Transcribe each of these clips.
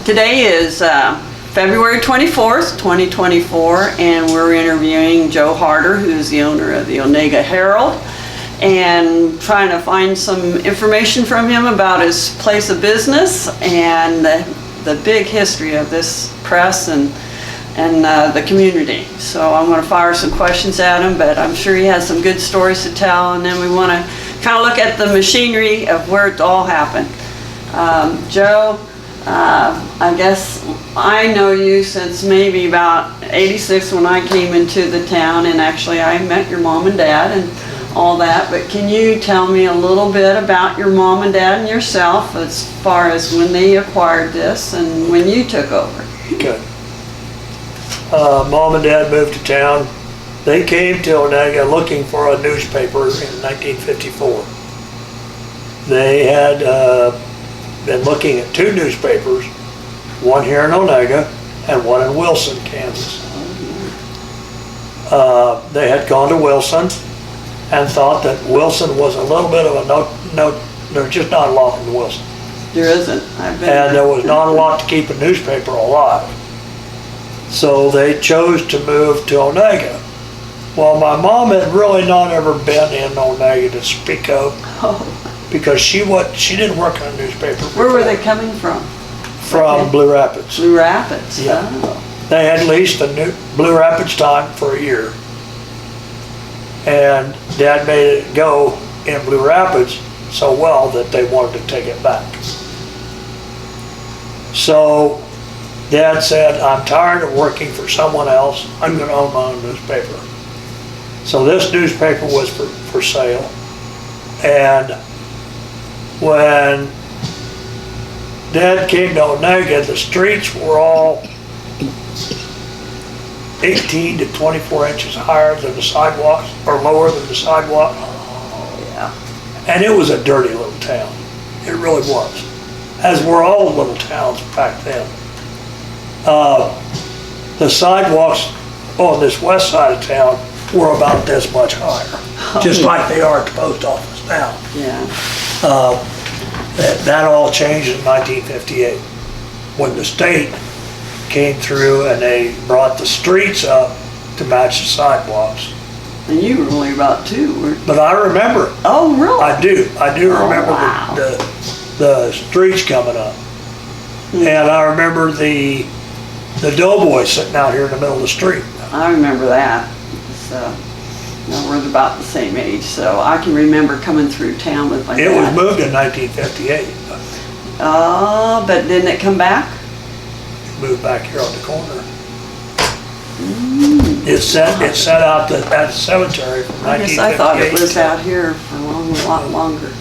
Today is February 24th, 2024, and we're interviewing Joe Harder, who's the owner of the Onaga Herald, and trying to find some information from him about his place of business and the big history of this press and the community. So I'm going to fire some questions at him, but I'm sure he has some good stories to tell, and then we want to kind of look at the machinery of where it all happened. Joe, I guess I know you since maybe about '86 when I came into the town, and actually I met your mom and dad and all that, but can you tell me a little bit about your mom and dad and yourself as far as when they acquired this and when you took over? Okay. Mom and Dad moved to town. They came to Onaga looking for a newspaper in 1954. They had been looking at two newspapers, one here in Onaga and one in Wilson, Kansas. They had gone to Wilson and thought that Wilson was a little bit of a there's just not a lot in Wilson. There isn't. And there was not a lot to keep a newspaper alive. So they chose to move to Onaga. Well, my mom had really not ever been in Onaga to speak of, because she didn't work on a newspaper before. Where were they coming from? From Blue Rapids. Blue Rapids. Yeah. Oh. They had leased a new Blue Rapids time for a year, and Dad made it go in Blue Rapids so well that they wanted to take it back. So Dad said, I'm tired of working for someone else. I'm going to own my own newspaper. So this newspaper was for sale. And when Dad came to Onaga, the streets were all 18 to 24 inches higher than the sidewalks, or lower than the sidewalk. Oh, yeah. And it was a dirty little town. It really was. As were all little towns back then. The sidewalks on this west side of town were about this much higher, just like they are at the post office now. Yeah. That all changed in 1958 when the state came through and they brought the streets up to match the sidewalks. And you were only about 2, weren't you? But I remember. Oh, really? I do remember wow. the streets coming up. And I remember the doughboys sitting out here in the middle of the street. I remember that. So, we're about the same age, so I can remember coming through town with my dad. It was moved in 1958. But didn't it come back? It moved back here on the corner. It sat out at the cemetery from 1958. I guess I thought it was out here for a lot longer.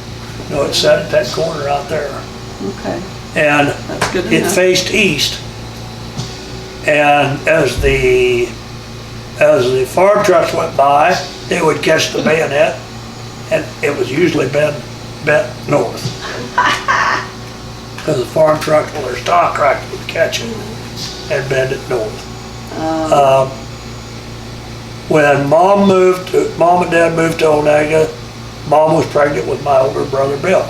No, it sat at that corner out there. Okay. And that's good it enough. faced east. And as the farm trucks went by, they would catch the bayonet, and it was usually bent north. Because the farm trucks, well, their stock tractor would catch it and bend it north. When Mom and Dad moved to Onaga, Mom was pregnant with my older brother Bill.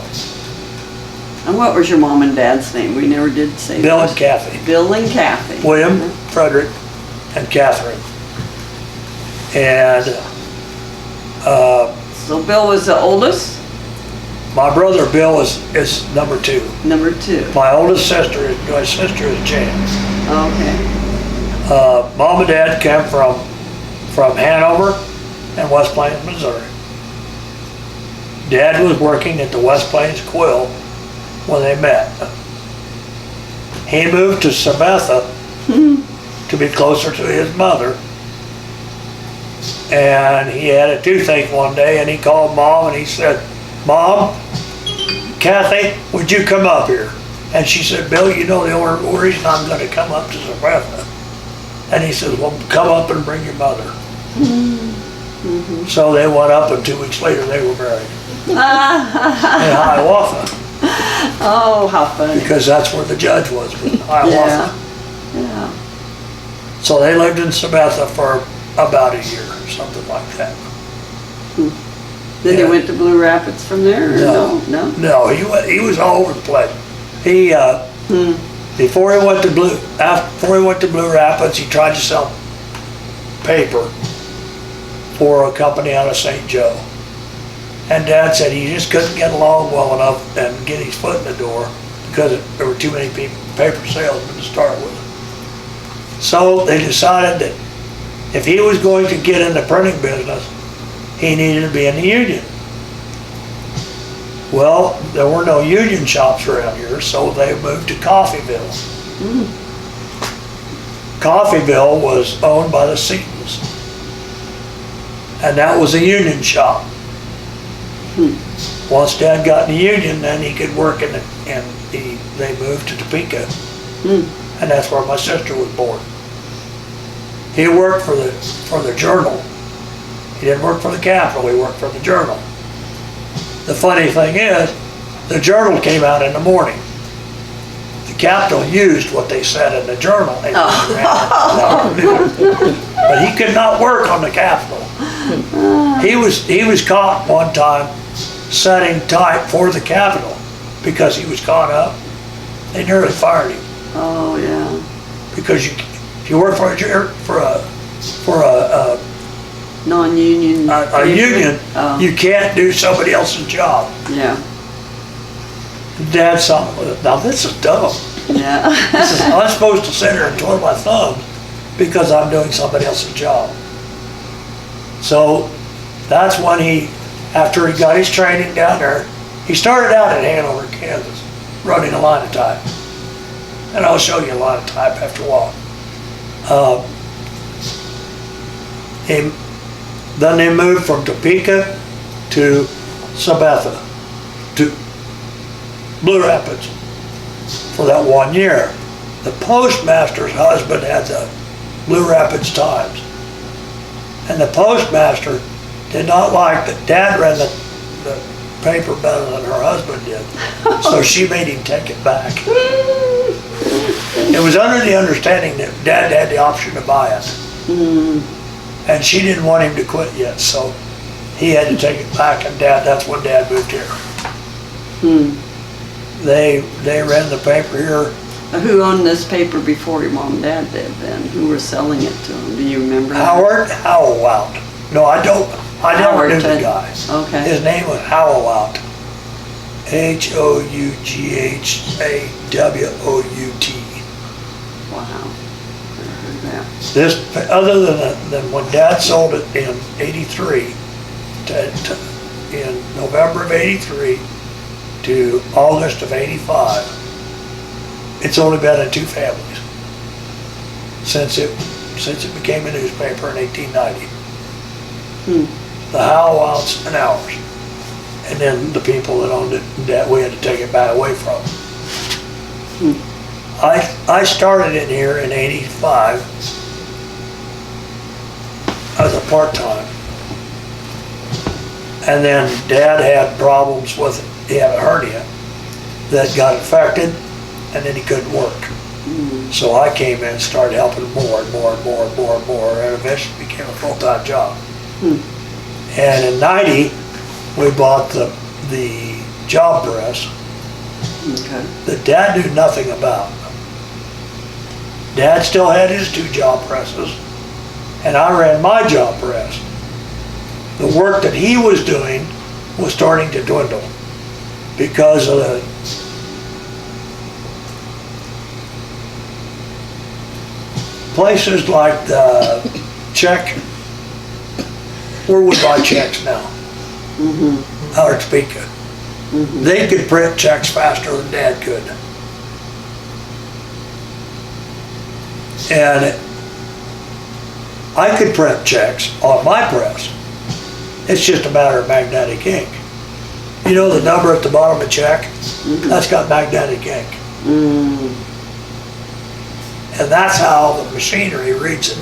And what was your mom and dad's name? We never did say Bill that. and Kathy. Bill and Kathy. William, Frederick, and Catherine. And so Bill was the oldest? my brother Bill is number 2. Number 2. My oldest sister is Jan. Okay. Mom and Dad came from Hanover and West Plains, Missouri. Dad was working at the West Plains Quill when they met. He moved to Sabetha to be closer to his mother. And he had a toothache one day, and he called Mom and he said, Mom, Kathy, would you come up here? And she said, Bill, you know the only reason I'm going to come up to Sabetha. And he said, well, come up and bring your mother. So they went up, and 2 weeks later they were married in Hiawatha. Oh, how funny. Because that's where the judge was Hiawatha. Yeah. So they lived in Sabetha for about a year, or something like that. Then they went to Blue Rapids from there? Or no. No, he was all over the place. Before he went to Blue Rapids, he tried to sell paper for a company out of St. Joe. And Dad said he just couldn't get along well enough and get his foot in the door because there were too many paper salesmen to start with. So they decided that if he was going to get in the printing business, he needed to be in the union. Well, there were no union shops around here, so they moved to Coffeyville. Coffeyville was owned by the Setons, and that was a union shop. Once Dad got in the union, then he could work they moved to Topeka, and that's where my sister was born. He worked for the Journal. He didn't work for the Capitol, he worked for the Journal. The funny thing is, the Journal came out in the morning. The Capitol used what they said in the Journal. But he could not work on the Capitol. He was caught one time setting type for the Capitol because he was caught up. They nearly fired him. Oh yeah. Because if you work for a non-union. A union, you can't do somebody else's job. Yeah. Dad saw, now this is dumb. Yeah. I'm supposed to sit here and twiddle my thumbs because I'm doing somebody else's job. So that's when after he got his training down there, he started out in Hanover, Kansas, running a line of type. And I'll show you a line of type after a while. Then they moved from Topeka to Sabetha, to Blue Rapids for that 1 year. The postmaster's husband had the Blue Rapids Times. And the postmaster did not like that Dad read the paper better than her husband did. So she made him take it back. It was under the understanding that Dad had the option to buy it. And she didn't want him to quit yet, so he had to take it back, and that's when Dad moved here. They ran the paper here. Who owned this paper before your mom and dad did then? Who were selling it to him? Do you remember? Howard Howelwout. No, I don't. I never knew the guy. Okay. His name was Howelwout. Houghawut. Wow. Never heard that. This, other than when Dad sold it in '83, in November of '83 to August of '85, it's only been in 2 families since it became a newspaper in 1890. The Howelwouts and ours, and then the people that owned it that we had to take it back away from. I started in here in '85 as a part-time, and then Dad had problems with it. He had a hernia that got infected, and then he couldn't work. So I came in and started helping more and more and more and more and more, and eventually became a full-time job. And in '90, we bought the job press that Dad knew nothing about. Dad still had his 2 job presses, and I ran my job press. The work that he was doing was starting to dwindle because of the places like the check, where we buy checks now, out of Topeka. They could print checks faster than Dad could. And I could print checks on my press. It's just a matter of magnetic ink. You know the number at the bottom of a check? That's got magnetic ink. And that's how the machinery reads it.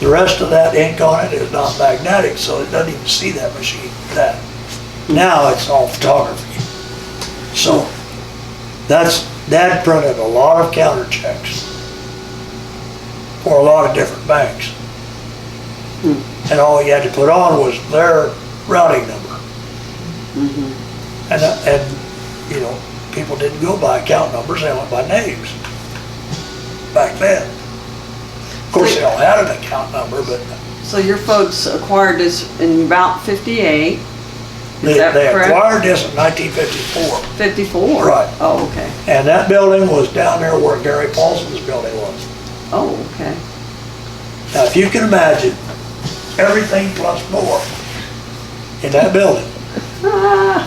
The rest of that ink on it is not magnetic, so it doesn't even see that machine. Now it's all photography. So Dad printed a lot of counter checks for a lot of different banks. And all you had to put on was their routing number. And you know, people didn't go by account numbers, they went by names back then. Of course, they all had an account number, but So your folks acquired this in about 58? they acquired this in 1954. 54? Right. Oh, okay. And that building was down there where Gary Paulson's building was. Oh, okay. Now, if you can imagine, everything plus more in that building. Ah,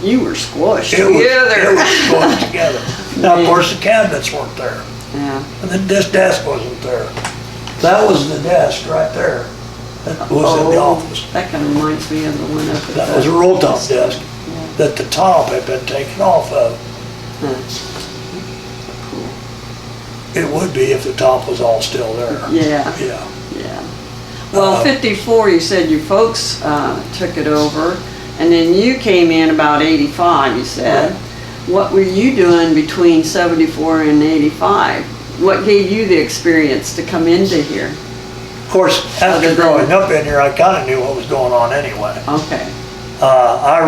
you were squished It was together. squished together. Now, of course, the cabinets weren't there. Yeah. And then this desk wasn't there. That was the desk right there. That was in the office. That kind of reminds me of the one up at That was a roll top desk Yeah. that the top had been taken off of. It would be if the top was all still there. Yeah. Yeah. Yeah. Well, 54, you said your folks took it over, and then you came in about 85, you said. Right. What were you doing between 74 and 85? What gave you the experience to come into here? Of course, Other after than- growing up in here, I kind of knew what was going on anyway. Okay. I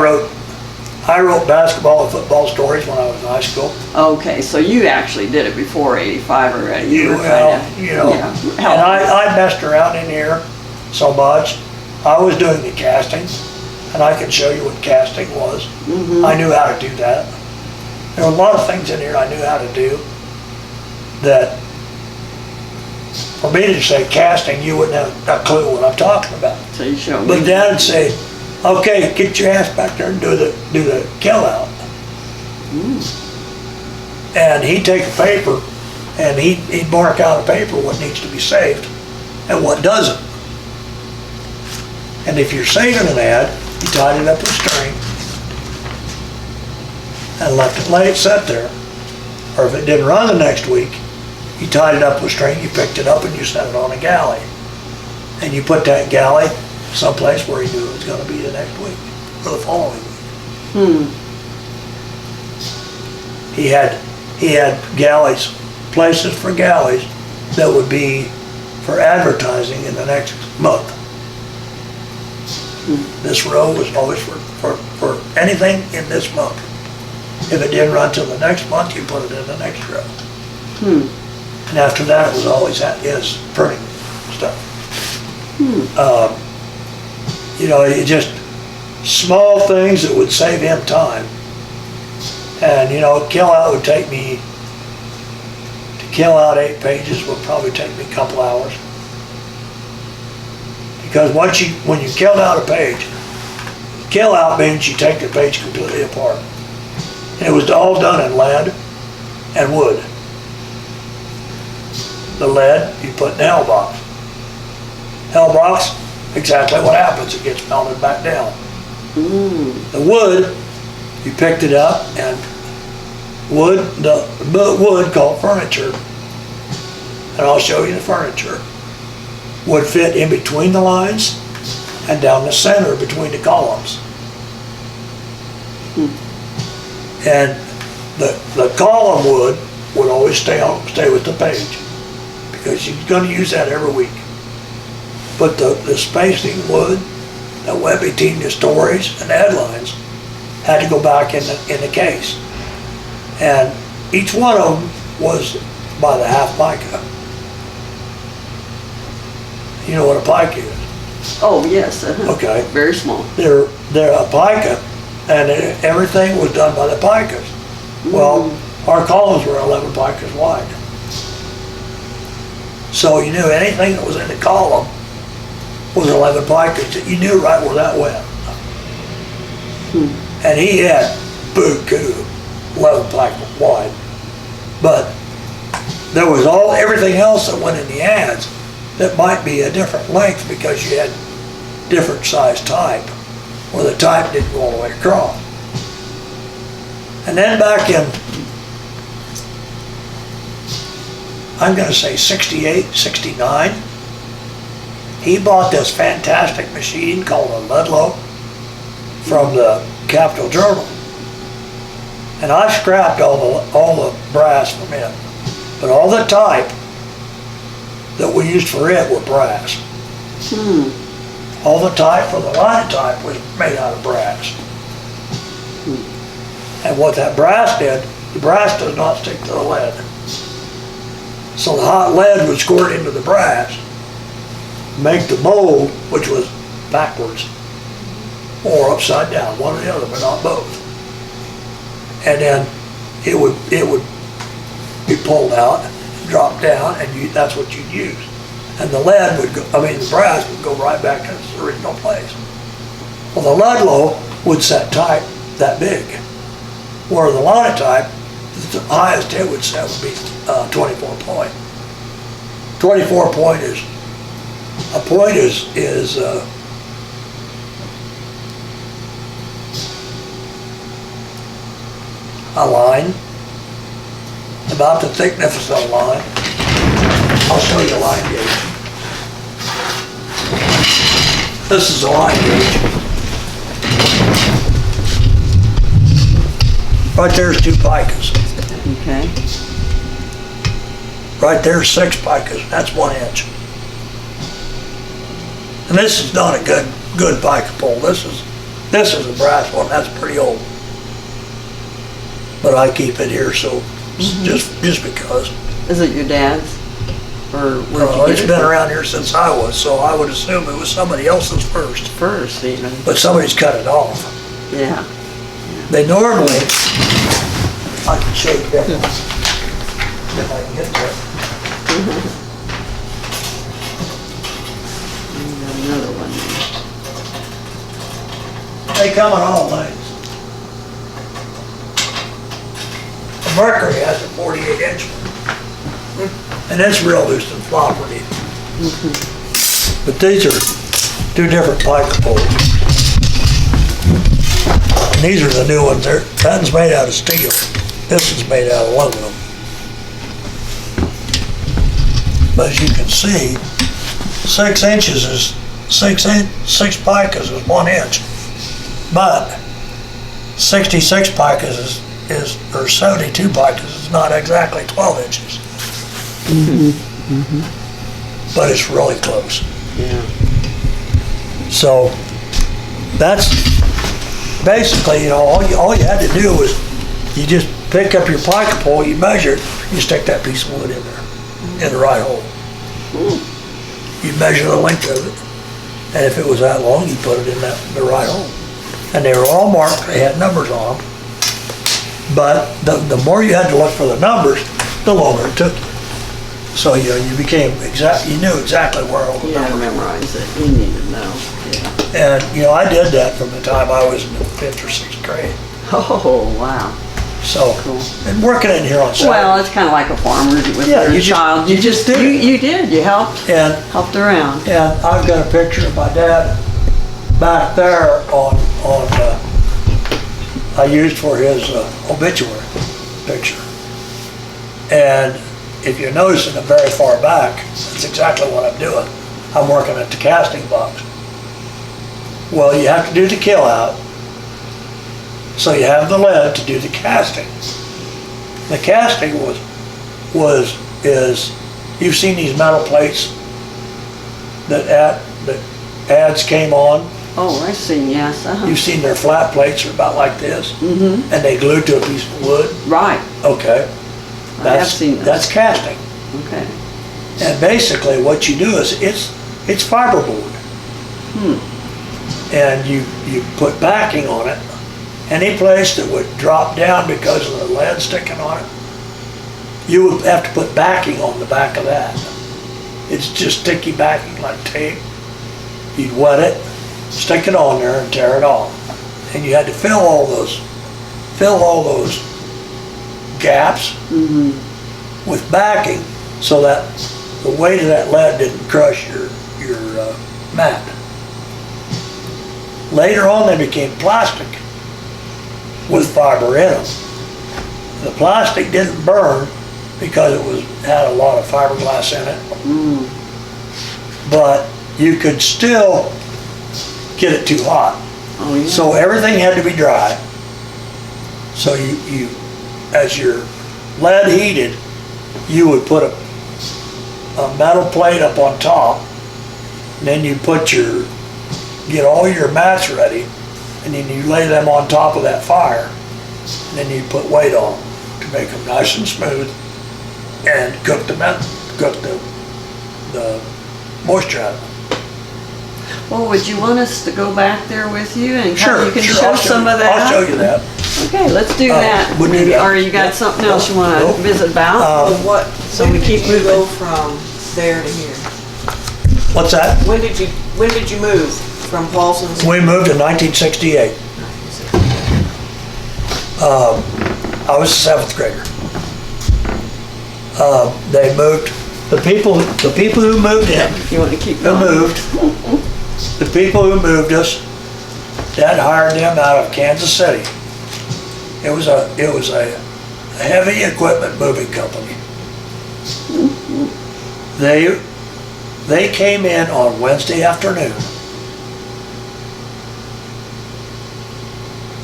wrote basketball and football stories when I was in high school. Okay, so you actually did it before 85 already. You were Well, kinda- you know, yeah, and helping. I messed around in here so much. I was doing the casting, and I can show you what casting was. Mhm. I knew how to do that. There were a lot of things in here I knew how to do that, for me to say casting, you wouldn't have a clue what I'm talking about. So you showed me. But Dad'd say, okay, get your ass back there and do the kill out. And he'd take a paper and he'd mark out a paper what needs to be saved and what doesn't. And if you're saving an ad, you tied it up with string and left it lay it set there. Or if it didn't run the next week, you tied it up with string, you picked it up and you set it on a galley. And you put that galley someplace where he knew it was gonna be the next week or the following week. He had galleys, places for galleys that would be for advertising in the next month. This row was always for anything in this month. If it didn't run till the next month, you put it in the next row. And after that, it was always his printing stuff. You know, it just small things that would save him time. And you know, kill out would take me, to kill out 8 pages would probably take me a couple hours. Because when you killed out a page, kill out means you take the page completely apart. And it was all done in lead and wood. The lead you put in the hell box. Hell box, exactly what happens, it gets melted back down. The wood, you picked it up and the wood called furniture, and I'll show you the furniture, would fit in between the lines and down the center between the columns. And the column would always stay with the page because you're going to use that every week. But the spacing wood that went between the stories and the headlines had to go back in the case. And each one of them was by the half pica. You know what a pica is? Oh, yes. Okay. Very small. They're a pica, and everything was done by the picas. Well, our columns were 11 picas wide. So you knew anything that was in the column was 11 picas. You knew right where that went. And he had buku, 11 picas wide. But there was everything else that went in the ads that might be a different length because you had different size type, or the type didn't go all the way across. And then back in, I'm going to say 68, 69, he bought this fantastic machine called a Ludlow from the Capital Journal. And I scrapped all the brass from it. But all the type that we used for it were brass. All the type for the line type was made out of brass. And what that brass did, the brass does not stick to the lead. So the hot lead would squirt into the brass, make the mold, which was backwards or upside down, one or the other, but not both. And then it would be pulled out, drop down, and that's what you'd use. And the lead would go, the brass would go right back to its original place. Well, the Ludlow would set type that big, where the linotype, the highest it would set would be 24 point. 24 point is, a point is a line, about the thickness of a line. I'll show you a line gauge. This is a line gauge. Right there's 2 picas. Okay. Right there's 6 picas, that's 1 inch. And this is not a good pica pole. This is a brass one, that's pretty old. But I keep it here, so just because. Is it your dad's? Or where'd you get it's been around here since I was, so I would assume it was somebody else's first. First, even. But somebody's cut it off. Yeah. They normally, I can shake that if I can get there. Another one. They come in all lengths. The Mercury has a 48-inch one. And it's real loose and floppery. But these are 2 different pica poles. And these are the new ones. That one's made out of steel. This is made out of aluminum. But as you can see, 6 inches is 6 picas is 1 inch. But 66 picas or 72 picas is not exactly 12 inches. But it's really close. Yeah. So that's basically, all you had to do was you just pick up your pica pole, you measure it, you stick that piece of wood in there, in the right hole. You measure the length of it, and if it was that long, you put it in the right hole. And they were all marked, they had numbers on them. But the more you had to look for the numbers, the longer it took you. So you became you knew exactly where all the You had to numbers were. memorize it. You need to know. Yeah. And I did that from the time I was in the 5th or 6th grade. Oh, wow. So, Cool. and working in here on Saturday. Well, it's kind of like a farmer with Yeah, their you just- child. you just did it. You did. You helped around. And I've got a picture of my dad back there I used for his obituary picture. And if you notice in the very far back, that's exactly what I'm doing. I'm working at the casting box. Well, you have to do the kill out. So you have the lead to do the casting. The casting is you've seen these metal plates that ads came on. Oh, I see. Yes. You've seen their flat plates are about like this, and they glued to a piece of wood. Right. Okay. I have seen those. That's casting. Okay. And basically what you do is it's fiberboard. And you put backing on it. Any place that would drop down because of the lead sticking on it, you would have to put backing on the back of that. It's just sticky backing like tape. You'd wet it, stick it on there and tear it off. And you had to fill all those gaps with backing so that the weight of that lead didn't crush your mat. Later on they became plastic with fiber in them. The plastic didn't burn because it had a lot of fiberglass in it. But you could still get it too hot. Oh, yeah. So everything had to be dry. So you as your lead heated, you would put a metal plate up on top, and then you get all your mats ready, and then you lay them on top of that fire, and then you put weight on them to make them nice and smooth, and cook the moisture out of them. Well, would you want us to go back there with you and Sure, you can sure, show I'll some of that? I'll show you that. Okay, let's do that. we'll do Maybe, that. or you got something else you want to Nope. visit about? Uh, What, So when we did keep you go moving. from there to here? What's that? When did you move from Paulson's? We moved in 1968. I was a seventh grader. They moved, the people who moved in, You want to keep who going? moved, the people who moved us, Dad hired them out of Kansas City. It was a heavy equipment moving company. They came in on Wednesday afternoon.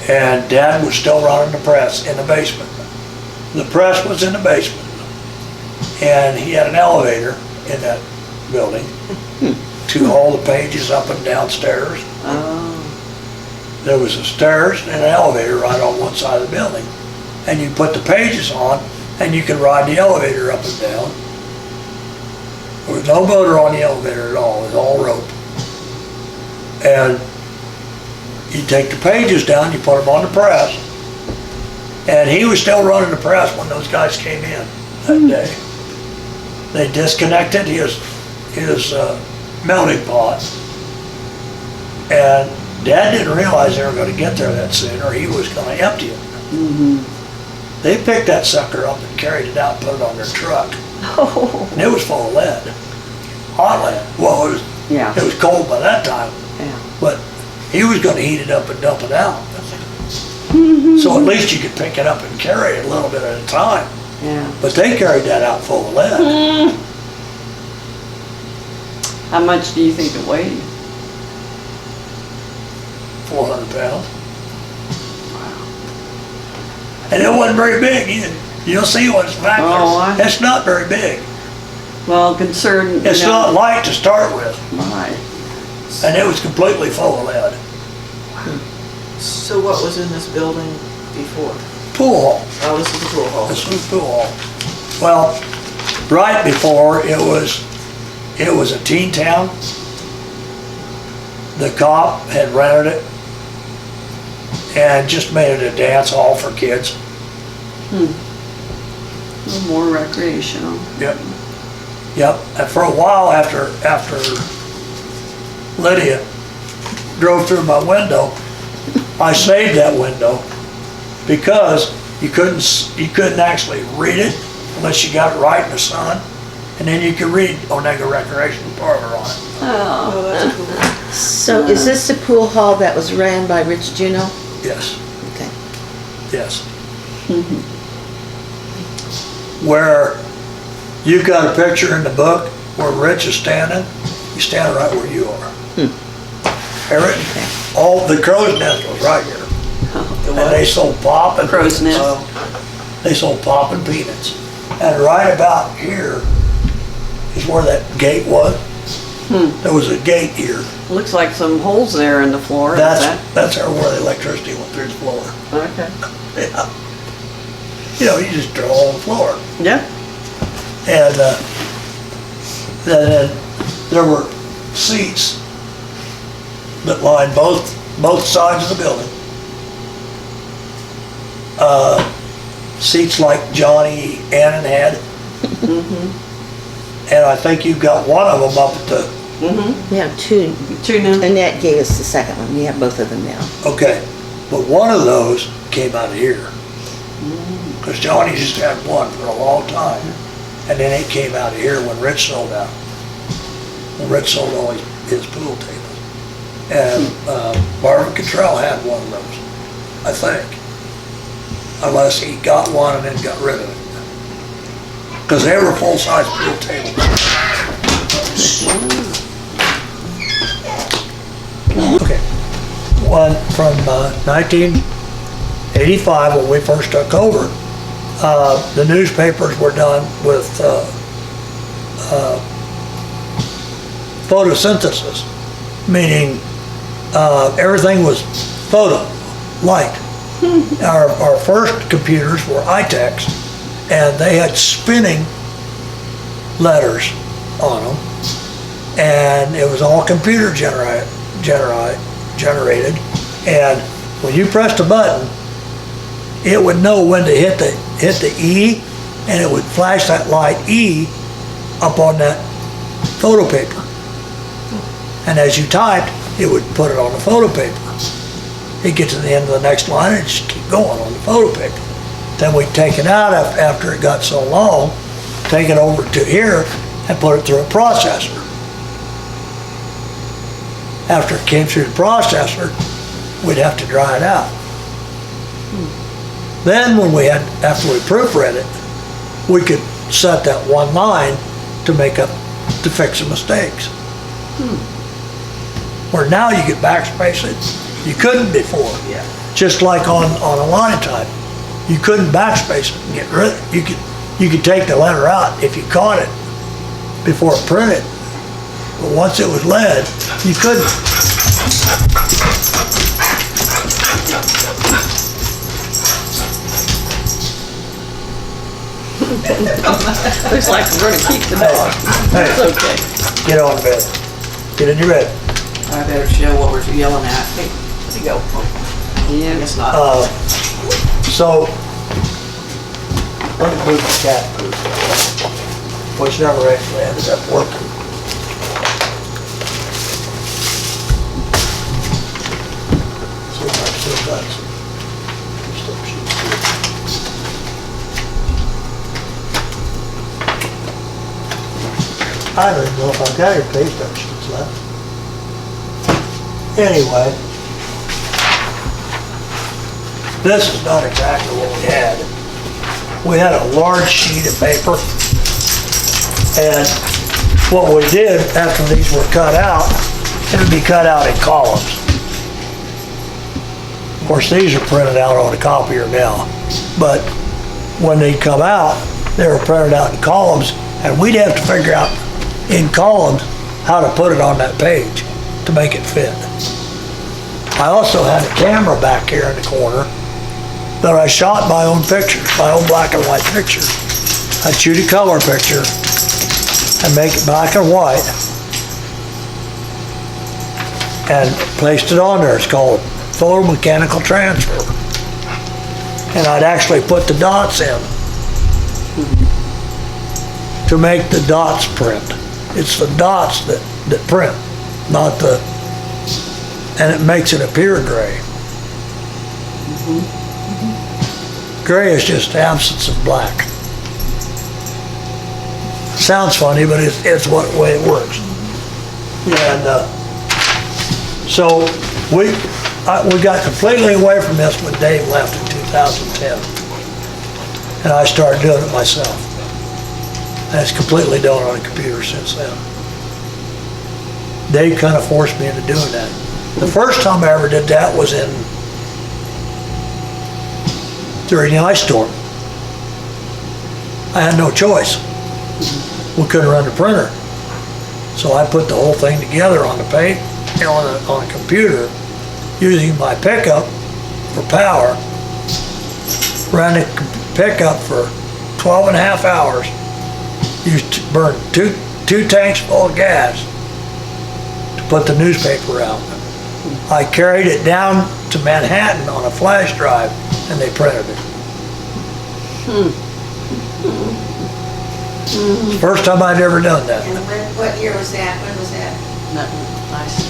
And Dad was still running the press in the basement. The press was in the basement. And he had an elevator in that building to haul the pages up and downstairs. Oh, There was a stairs and an elevator right on one side of the building. And you put the pages on and you could ride the elevator up and down. There was no motor on the elevator at all, it was all rope. And you take the pages down, you put them on the press. And he was still running the press when those guys came in that day. They disconnected his melting pot. And Dad didn't realize they were gonna get there that soon, or he was gonna empty it. They picked that sucker up and carried it out and put it on their truck. oh, And it was full of lead, hot lead. Well, yeah, it was cold by that time, yeah. but he was gonna heat it up and dump it out. So at least you could pick it up and carry it a little bit at a time. Yeah. But they carried that out full of lead. How much do you think it weighed? 400 pounds. And it wasn't very big either. You'll see what's back Oh, there. It's not very big. Well, concerned, It's not light to start with, Right. and it was completely full of lead. So what was in this building before? Pool hall. Oh, this is the pool hall. This was pool hall. Well, right before it was a teen town. The cop had rented it and just made it a dance hall for kids. A little more recreational. Yep. Yep. And for a while after Lydia drove through my window, I saved that window because you couldn't actually read it unless you got it right in the sun. And then you could read Onaga Recreation Parlor on it. Oh, Oh, that's cool. So is this the pool hall that was ran by Rich Juno? Yes, Okay. yes. Where you've got a picture in the book where Rich is standing, he's standing right where you are. Herald, all the crow's nest was right here. The And what? they sold pop and Crow's peanuts. nest. They sold pop and peanuts. And right about here is where that gate was. There was a gate here. Looks like some holes there in the floor. Is that? That's where the electricity went through the floor. Okay. Yeah. You know, you just draw on the floor. Yeah. And then there were seats that lined both sides of the building. Seats like Johnny Annan had. And I think you've got one of them up at the, We have two. Two now. Annette gave us the second one. We have both of them now. okay, but one of those came out of here. Because Johnny just had one for a long time. And then it came out of here when Rich sold out. When Rich sold all his pool tables. And Marvin Cottrell had one of those, I think. Unless he got one and then got rid of it. Because they were full-size pool tables. Okay. One from 1985, when we first took over, the newspapers were done with photosynthesis, meaning everything was photo, light. Our first computers were iTex, and they had spinning letters on them, and it was all computer generated, and when you pressed a button, it would know when to hit the E, and it would flash that light E up on that photo paper. And as you typed, it would put it on the photo paper. He'd get to the end of the next line and just keep going on the photo paper. Then we'd take it out after it got so long, take it over to here and put it through a processor. After it came through the processor, we'd have to dry it out. Then after we proofread it, we could set that one line to fix the mistakes. Where now you could backspace it. You couldn't before. Yeah. Just like on a line type. You couldn't backspace it and get rid of it. You could take the letter out if you caught it before it printed. But once it was lead, you couldn't. Looks like we're gonna keep the dog. Hey, It's okay. get on the bed. Get in your bed. I better show what we're yelling at. Hey, let me go. I Yeah. guess not. So, let me move the cat food, which never actually ended up working. See if I've still got some stuff sheets here. I don't even know if I've got any paste up sheets left. Anyway, this is not exactly what we had. We had a large sheet of paper, and what we did after these were cut out, it would be cut out in columns. Of course, these are printed out on a copier now, but when they come out, they were printed out in columns, and we'd have to figure out in columns how to put it on that page to make it fit. I also had a camera back here in the corner that I shot my own pictures, my own black and white picture. I'd shoot a color picture and make it black and white and placed it on there. It's called photomechanical transfer. And I'd actually put the dots in to make the dots print. It's the dots that print, not the, and it makes it appear gray. Gray is just absence of black. Sounds funny, but it's what way it works. And so we got completely away from this when Dave left in 2010, and I started doing it myself. And it's completely done on a computer since then. Dave kind of forced me into doing that. The first time I ever did that was during the ice storm. I had no choice. We couldn't run the printer. So I put the whole thing together on the page, on a computer, using my pickup for power. Ran the pickup for 12 and a half hours. Burned two tanks full of gas to put the newspaper out. I carried it down to Manhattan on a flash drive, and they printed it. First time I'd ever done that. And what year was that? When was that? Nice.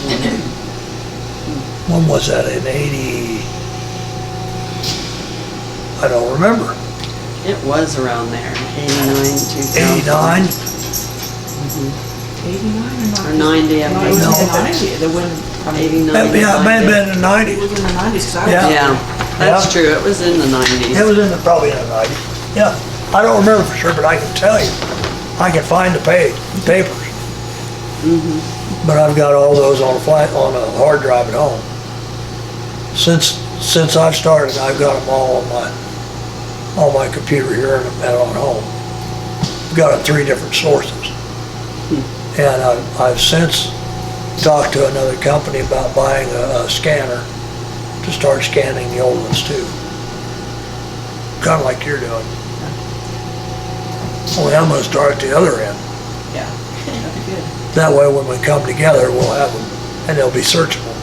When was that? In 80? I don't remember. It was around there, 89, 2000. 89? 89 Or 90, I No, it was believe. in the 90s. It wasn't, I mean, 89. Yeah, it may have been in the it 90s. was in the 90s, 'cause I Yeah. was. Yeah, that's Yeah. true. It was in the 90s. It was probably in the 90s. Yeah, I don't remember for sure, but I can tell you. I can find the papers. But I've got all those on a hard drive at home. Since I've started, I've got them all on my computer here and on home. I've got it at 3 different sources. And I've since talked to another company about buying a scanner to start scanning the old ones too. kinda like you're doing. Only I'm gonna start at the other end. Yeah, that'd be good. That way, when we come together, we'll have them, and they'll be searchable.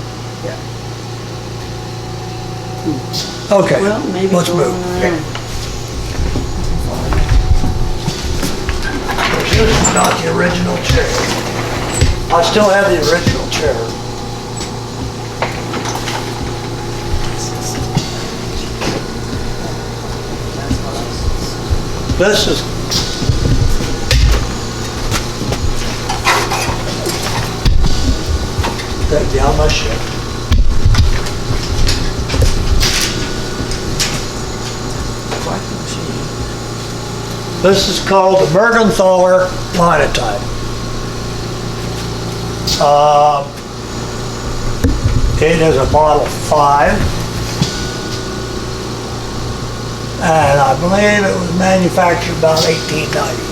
Yeah. Okay, Well, maybe let's going move. around. This is not the original chair. I still have the original chair. This is, take down my ship. Wiping machine. This is called the Mergenthaler linotype. It is a Model 5. And I believe it was manufactured about 1890.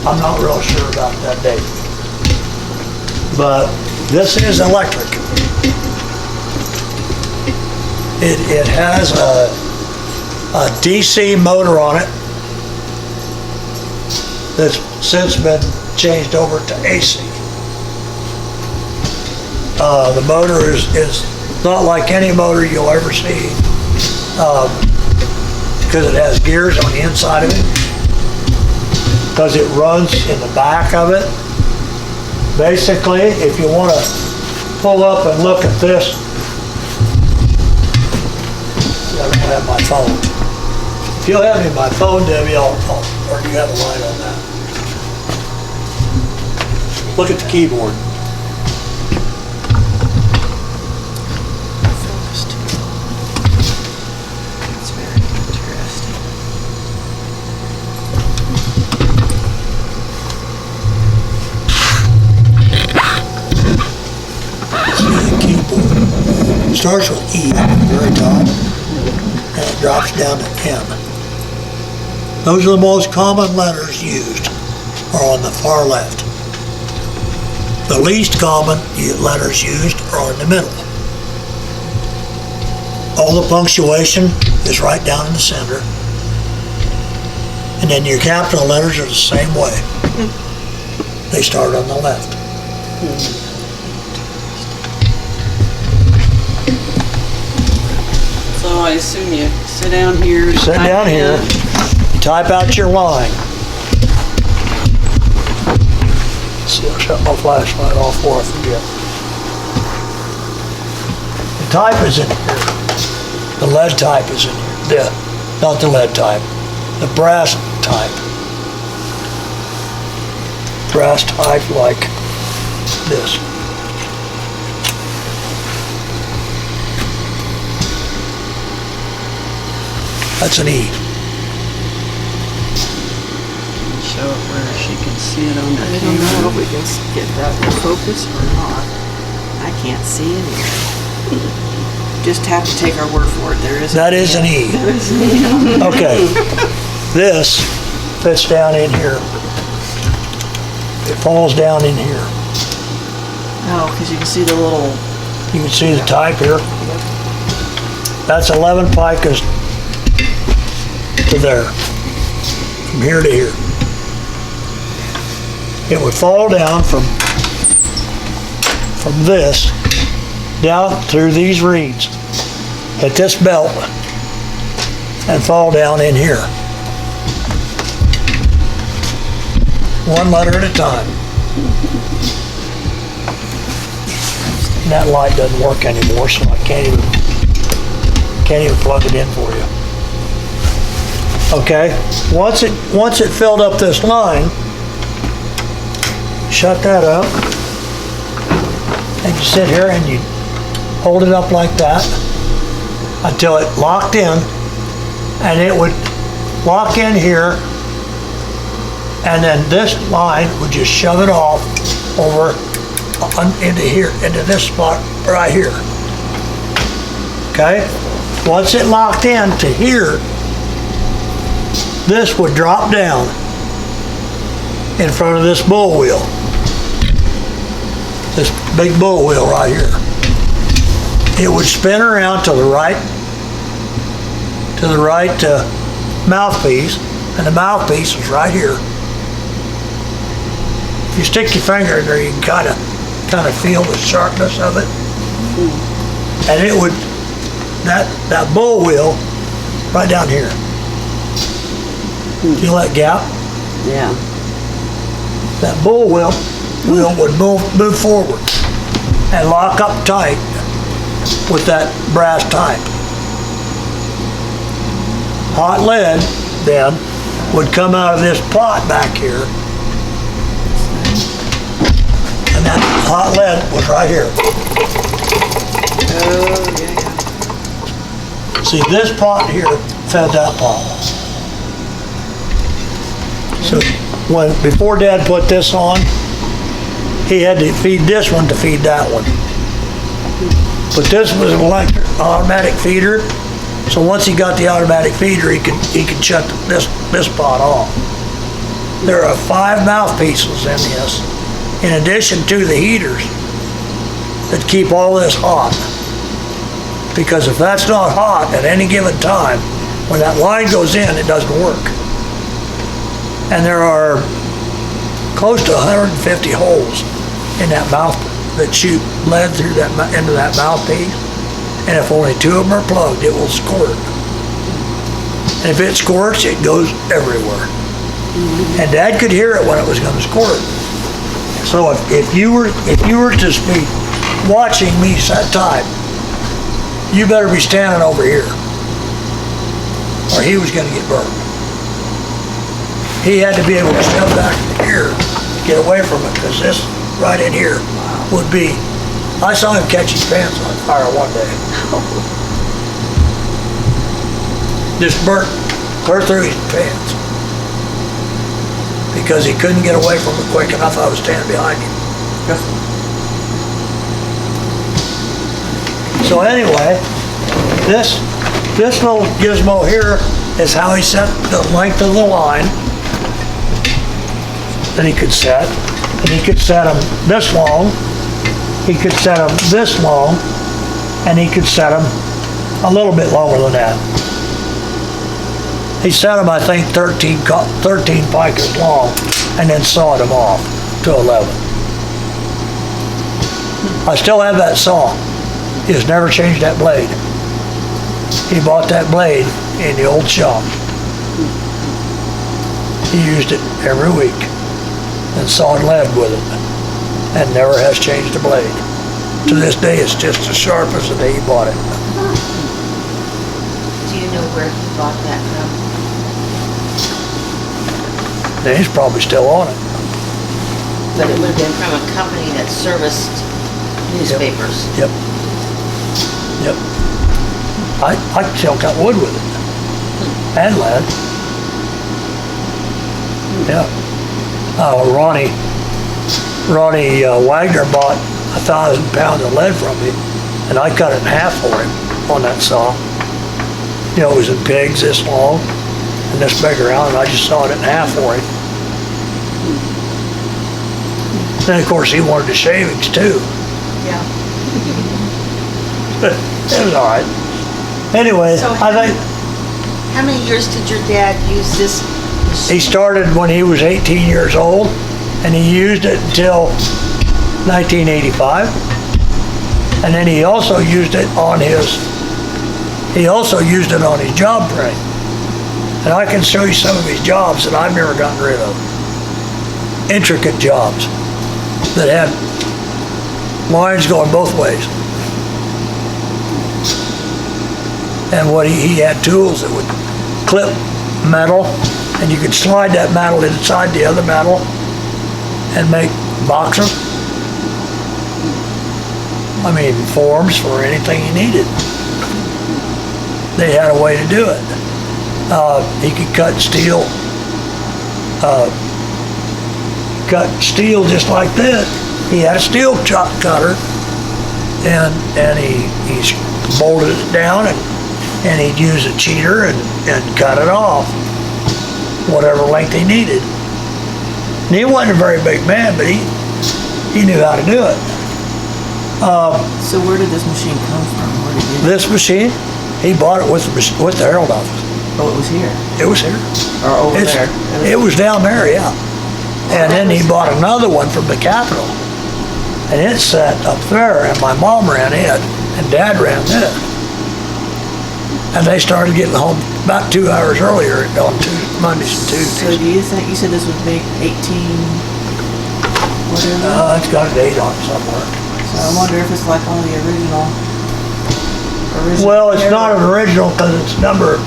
I'm not real sure about that date. But this is electric. It has a DC motor on it that's since been changed over to AC. The motor is not like any motor you'll ever see, because it has gears on the inside of it, because it runs in the back of it. Basically, if you want to pull up and look at this, I don't have my phone. If you'll have me my phone, Debbie, or do you have a light on that? Look at the keyboard. Focus too. It's very interesting. See the keyboard. It starts with E at the very top, and it drops down to M. Those are the most common letters used, are on the far left. The least common letters used are in the middle. All the punctuation is right down in the center. And then your capital letters are the same way. They start on the left. So I assume you sit down here. Sit type down here, in. type out your line. See, I'll shut my flashlight off before I forget. The type is in here. The lead type is in here. Not the lead type, the brass type. Brass type like this. That's an E. Show it where she can see it on the I don't camera. know if we can get that in focus or not. I can't see anything. Just have to take our word for it. There is. That is an E. Okay. This fits down in here. It falls down in here. Oh, because you can see the little. You can see the type here. That's 11 picas to there, from here to here. It would fall down from this down through these reeds at this belt and fall down in here. One letter at a time. And that light doesn't work anymore, so I can't even plug it in for you. Okay, once it filled up this line, shut that up, and you sit here and you hold it up like that until it locked in, and it would lock in here, and then this line would just shove it off over into here, into this spot right here. Okay, once it locked in to here, this would drop down in front of this bull wheel. This big bull wheel right here. it would spin around to the right mouthpiece, and the mouthpiece is right here. If you stick your finger in there, you can kind of feel the sharpness of it. And it would, that bull wheel right down here. Feel that gap? Yeah. That bull wheel would move forward and lock up tight with that brass type. Hot lead then would come out of this pot back here, and that hot lead was right here. Oh, yeah. See, this pot here fed that pot. So before Dad put this on, he had to feed this one to feed that one. But this was an electric automatic feeder, so once he got the automatic feeder, he could shut this pot off. There are 5 mouthpieces in this, in addition to the heaters that keep all this hot. Because if that's not hot at any given time, when that line goes in, it doesn't work. And there are close to 150 holes in that mouth that shoot lead through into that mouthpiece. And if only 2 of them are plugged, it will squirt. And if it squirts, it goes everywhere. And Dad could hear it when it was going to squirt. So if you were to be watching me set type, you better be standing over here, or he was going to get burned. He had to be able to step back here, get away from it, because this right in here would be, I saw him catch his pants on fire one day. Just burnt clear through his pants. Because he couldn't get away from it quick enough, I was standing behind him. So anyway, this little gizmo here is how he set the length of the line that he could set. And he could set them this long, he could set them this long, and he could set them a little bit longer than that. He set them, I think, 13 pikers long, and then sawed them off to 11. I still have that saw. He has never changed that blade. He bought that blade in the old shop. He used it every week and sawed lead with it, and never has changed the blade. To this day, it's just as sharp as the day he bought it. Do you know where he bought that from? And he's probably still on it. But it would have been from a company that serviced newspapers. Yep. Yep. I still got wood with it. And lead. Yeah. Ronnie Wagner bought 1,000 pounds of lead from me, and I cut it in half for him on that saw. You know, it was in pigs this long and this big around, and I just sawed it in half for him. Then of course he wanted the shavings too. Yeah. It was all right. Anyway, So I think how many years did your dad use this he machine? started when he was 18 years old, and he used it until 1985. And then he also used it on his job train. And I can show you some of his jobs that I've never gotten rid of. Intricate jobs that had lines going both ways. And he had tools that would clip metal, and you could slide that metal inside the other metal and make boxes. I mean, forms for anything you needed. They had a way to do it. He could cut steel just like this. He had a steel cutter, and he bolted it down, and he'd use a cheater and cut it off, whatever length he needed. And he wasn't a very big man, but he knew how to do it. So where did this machine come from? Where did it? This machine, he bought it with the Herald office. Oh, it was here, It was here. or over It's- there. It was down there, yeah. And then he bought another one from the Capitol. And it sat up there, and my mom ran it, and Dad ran this. And they started getting home about 2 hours earlier on Mondays and So Tuesdays. do you think, you said this was big 18, whatever? It's got a date on it somewhere. So I wonder if it's like one of the original. Well, it's not an original because it's number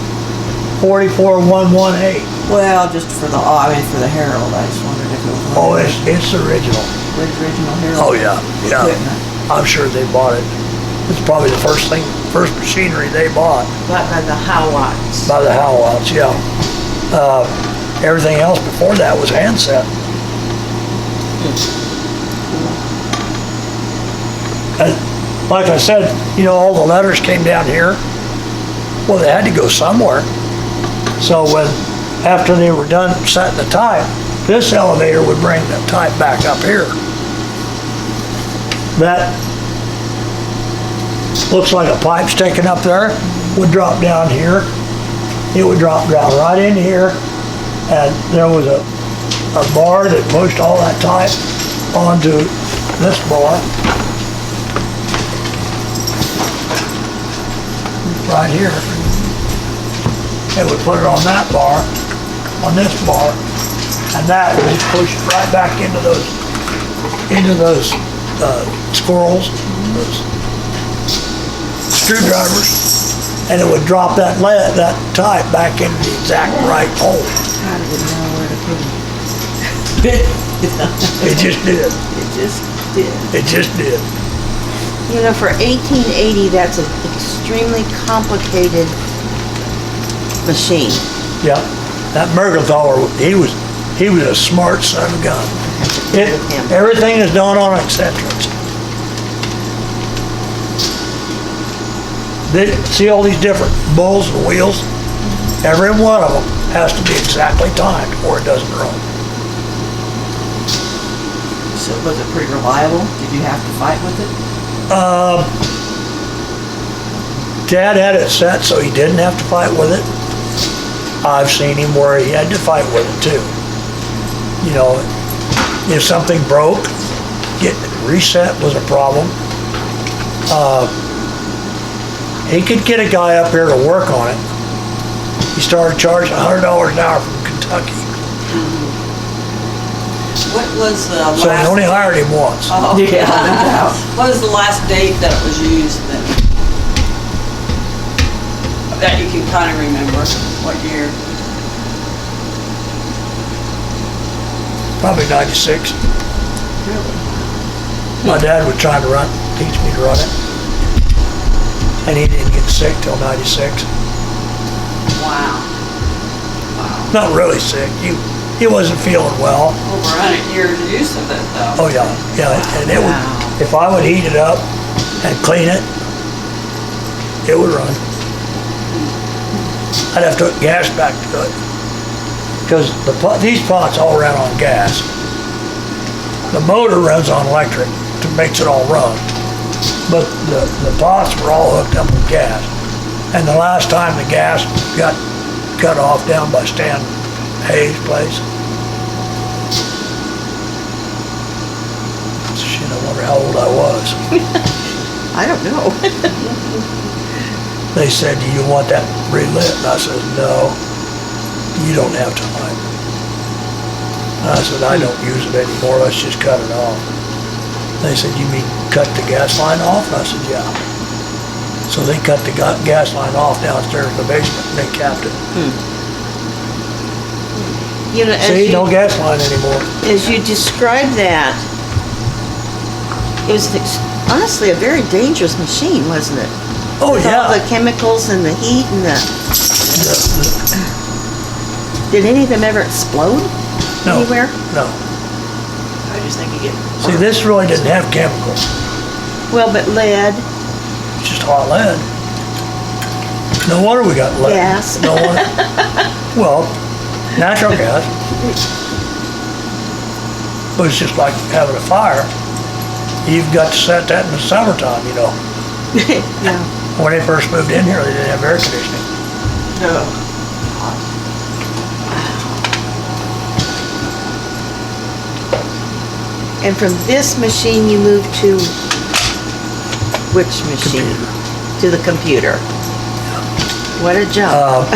44118. Well, just for the, I mean, for the Herald, I just wondered if it was Oh, one of it's original. the original Herald. Oh, yeah, yeah. Equipment. I'm sure they bought it. It's probably the first machinery they bought Bought by the Howatts. by the Howatts, yeah. Everything else before that was handset. And like I said, all the letters came down here. Well, they had to go somewhere. So after they were done setting the type, this elevator would bring the type back up here. That looks like a pipe sticking up there, would drop down here. It would drop down right in here, and there was a bar that pushed all that type onto this bar. Right here. It would put it on that bar, on this bar, and that would just push it right back into those squirrels, those screwdrivers, and it would drop that type back into the exact right hole. I didn't know where to put it. It just did. It just did. It just did. You know, for 1880, that's an extremely complicated machine. Yeah. That Mergenthaler, he was a smart son of a gun. Everything is done on eccentrics. See all these different bulls and wheels? Every one of them has to be exactly timed or it doesn't run. So was it pretty reliable? Did you have to fight with it? Dad had it set so he didn't have to fight with it. I've seen him where he had to fight with it too. If something broke, getting it reset was a problem. He could get a guy up here to work on it. He started charging $100 an hour from Kentucky. What was the last? So he only hired him once. Oh, Yeah, no doubt. What was the last date that it was used then? That you can kind of remember, what year? Probably 96. Really? My dad was trying to teach me to run it. And he didn't get sick till 96. Wow. Not really sick. He wasn't feeling well. Over 100 years use of it though. Oh yeah, yeah. And it would, Wow. if I would heat it up and clean it, it would run. I'd have to put gas back to it. Because these pots all ran on gas. The motor runs on electric to makes it all run. But the pots were all hooked up with gas. And the last time the gas got cut off down by Stan Hayes' place. Shit, I wonder how old I was. I don't know. They said, do you want that relit? And I said, no, you don't have time. And I said, I don't use it anymore, let's just cut it off. They said, you mean cut the gas line off? And I said, yeah. So they cut the gas line off downstairs in the basement and they capped it. You know, See, no gas line anymore. as you describe that, it was honestly a very dangerous machine, wasn't it? Oh, With all the yeah. chemicals and the heat and did any of them ever explode No, anywhere? no. I just think you get. See, this really didn't have chemicals. Well, but lead, It's just hot lead. No wonder we got lead. Gas. No wonder. Well, natural gas. But it's just like having a fire. You've got to set that in the summertime, you know. Yeah. When they first moved in here, they didn't have air conditioning. No. And from this machine, you moved to which machine? Computer. To the computer. What a jump.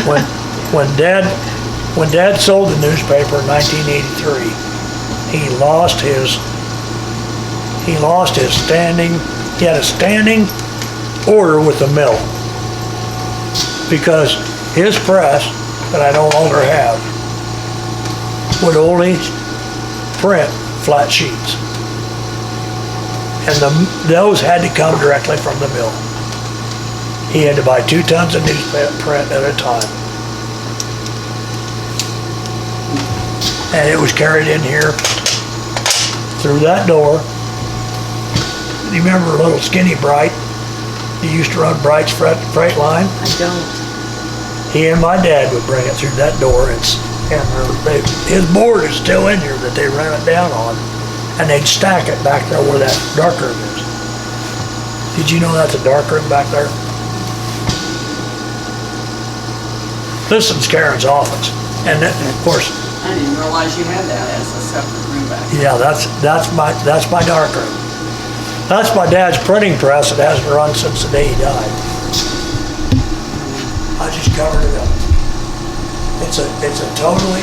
When Dad sold the newspaper in 1983, he lost his standing. He had a standing order with the mill because his press that I no longer have would only print flat sheets, and those had to come directly from the mill. He had to buy 2 tons of newsprint at a time, and it was carried in here through that door. Do you remember little skinny Bright? He used to run Bright's freight line. I don't. He and my dad would bring it through that door, and his board is still in here that they ran it down on, and they'd stack it back there where that dark room is. Did you know that's a dark room back there? This is Karen's office, and then, of course, I didn't realize you had that as a separate room back there. yeah, that's my dark room. That's my dad's printing press. It hasn't run since the day he died. I just covered it up. It's a totally,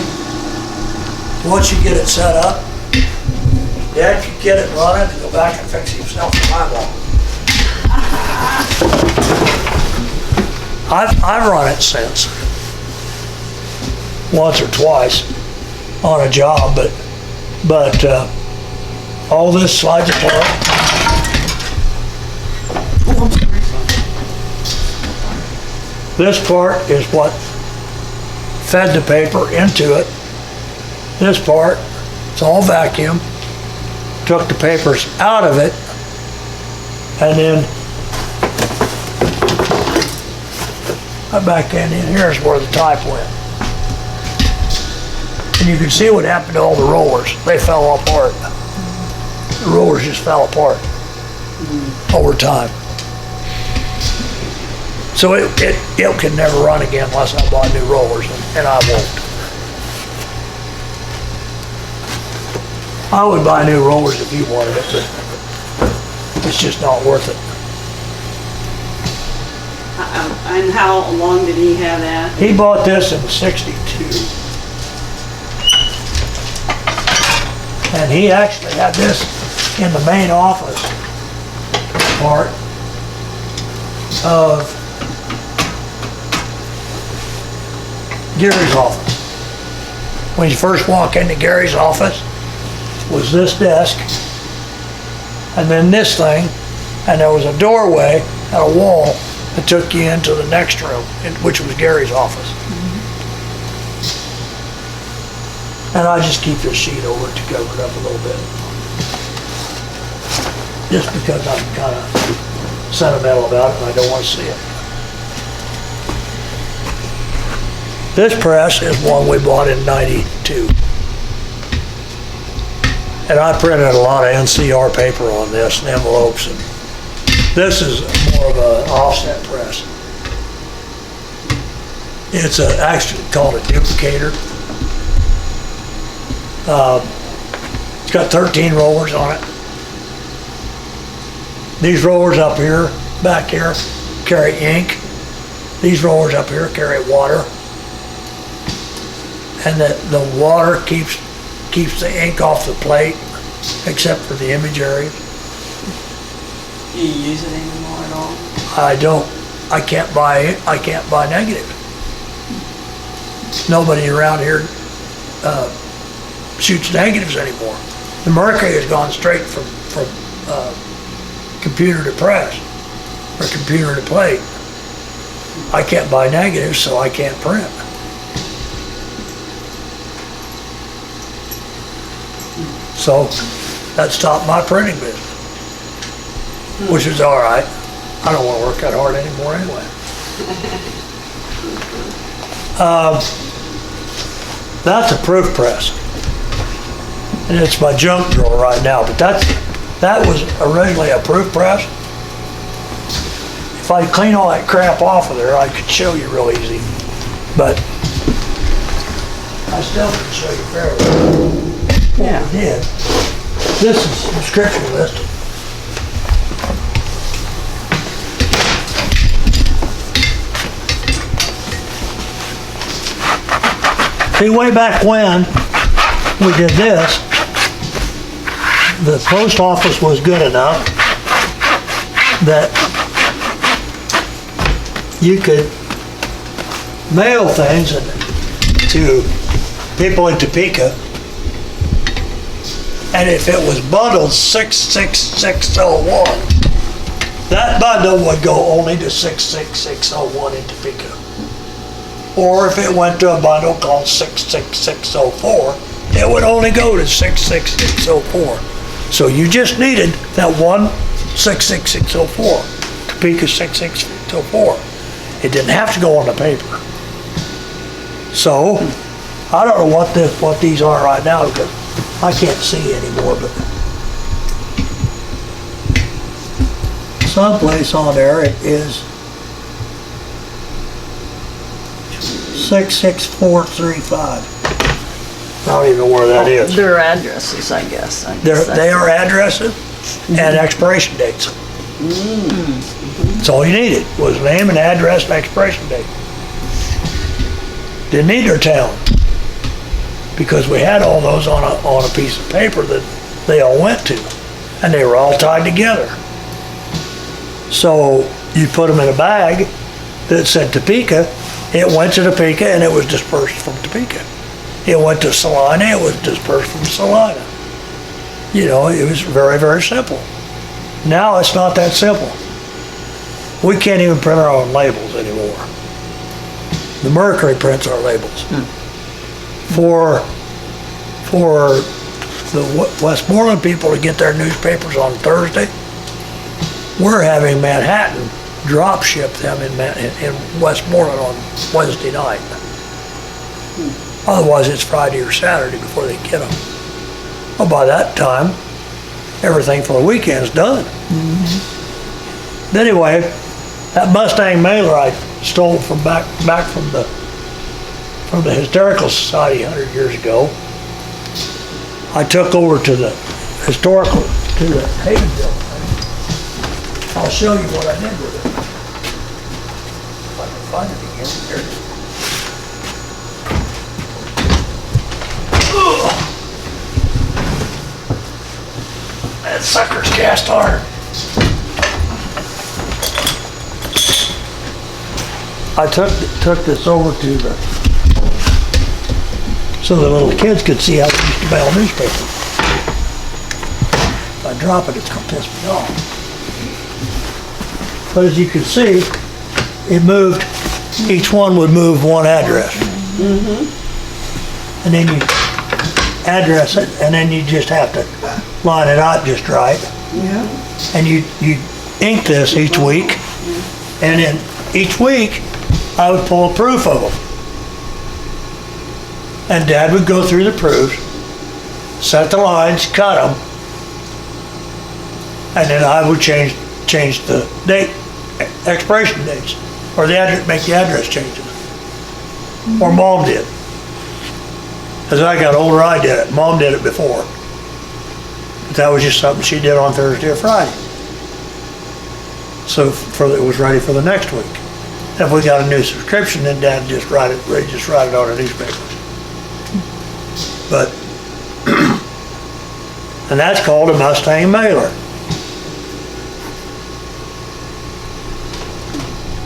once you get it set up, Dad could get it running and go back and fix himself a time wall. I've run it since, once or twice on a job, but all this slides apart. This part is what fed the paper into it. This part, it's all vacuum, took the papers out of it, and then back in here is where the type went. And you can see what happened to all the rollers. They fell apart. The rollers just fell apart over time. So it can never run again unless I buy new rollers, and I won't. I would buy new rollers if you wanted it, but it's just not worth it. And how long did he have that? He bought this in '62. And he actually had this in the main office part of Gary's office. When you first walk into Gary's office, was this desk, and then this thing, and there was a doorway and a wall that took you into the next room, which was Gary's office. And I just keep this sheet over to cover it up a little bit. Just because I'm kind of sentimental about it and I don't want to see it. This press is one we bought in '92. And I printed a lot of NCR paper on this and envelopes. And this is more of an offset press. It's actually called a duplicator. It's got 13 rollers on it. These rollers up here, back here, carry ink. These rollers up here carry water. And the water keeps the ink off the plate, except for the image areas. Do you use it anymore at all? I don't. I can't buy negative. Nobody around here shoots negatives anymore. The mercury has gone straight from computer to press or computer to plate. I can't buy negatives, so I can't print. So that stopped my printing business, which is all right. I don't want to work that hard anymore anyway. That's a proof press, and it's my junk drawer right now. But that was originally a proof press. If I clean all that crap off of there, I could show you real easy. But I still can show you fairly well what we did. This is the subscription list. See, way back when we did this, the post office was good enough that you could mail things to people in Topeka, and if it was bundled 66601, that bundle would go only to 66601 in Topeka. Or if it went to a bundle called 66604, it would only go to 66604. So you just needed that one 66604, Topeka 66604. It didn't have to go on the paper. So, I don't know what these are right now because I can't see anymore, but someplace on there it is 66435. I don't even know where that is. Their addresses, I guess. They are addresses and expiration dates. That's all you needed, was name and address and expiration date. Didn't need their town, because we had all those on a piece of paper that they all went to, and they were all tied together. So you put them in a bag that said Topeka, it went to Topeka and it was dispersed from Topeka. It went to Salina, it was dispersed from Salina. You know, it was very, very simple. Now it's not that simple. We can't even print our own labels anymore. The Mercury prints our labels. For the Westmoreland people to get their newspapers on Thursday, we're having Manhattan drop ship them in Westmoreland on Wednesday night. Otherwise it's Friday or Saturday before they get them. Well, by that time, everything for the weekend's done. Anyway, that Mustang mailer I stole from back from the Hysterical Society 100 years ago. I took over to the Haydenville. I'll show you what I did with it. If I can find it again. Here it is. Ugh. That sucker's cast iron. I took this over to so the little kids could see how they used to mail newspapers. If I drop it, it's gonna piss me off. But as you can see, it moved, each one would move one address. And then you address it, and then you just have to line it out just right. And you ink this each week, and then each week, I would pull a proof of them. And Dad would go through the proofs, set the lines, cut them, and then I would change the date, expiration dates, or make the address changes. Or Mom did. As I got older, I did it. Mom did it before. But that was just something she did on Thursday or Friday. So it was ready for the next week. If we got a new subscription, then Dad just write it on a newspaper. But, and that's called a Mustang mailer.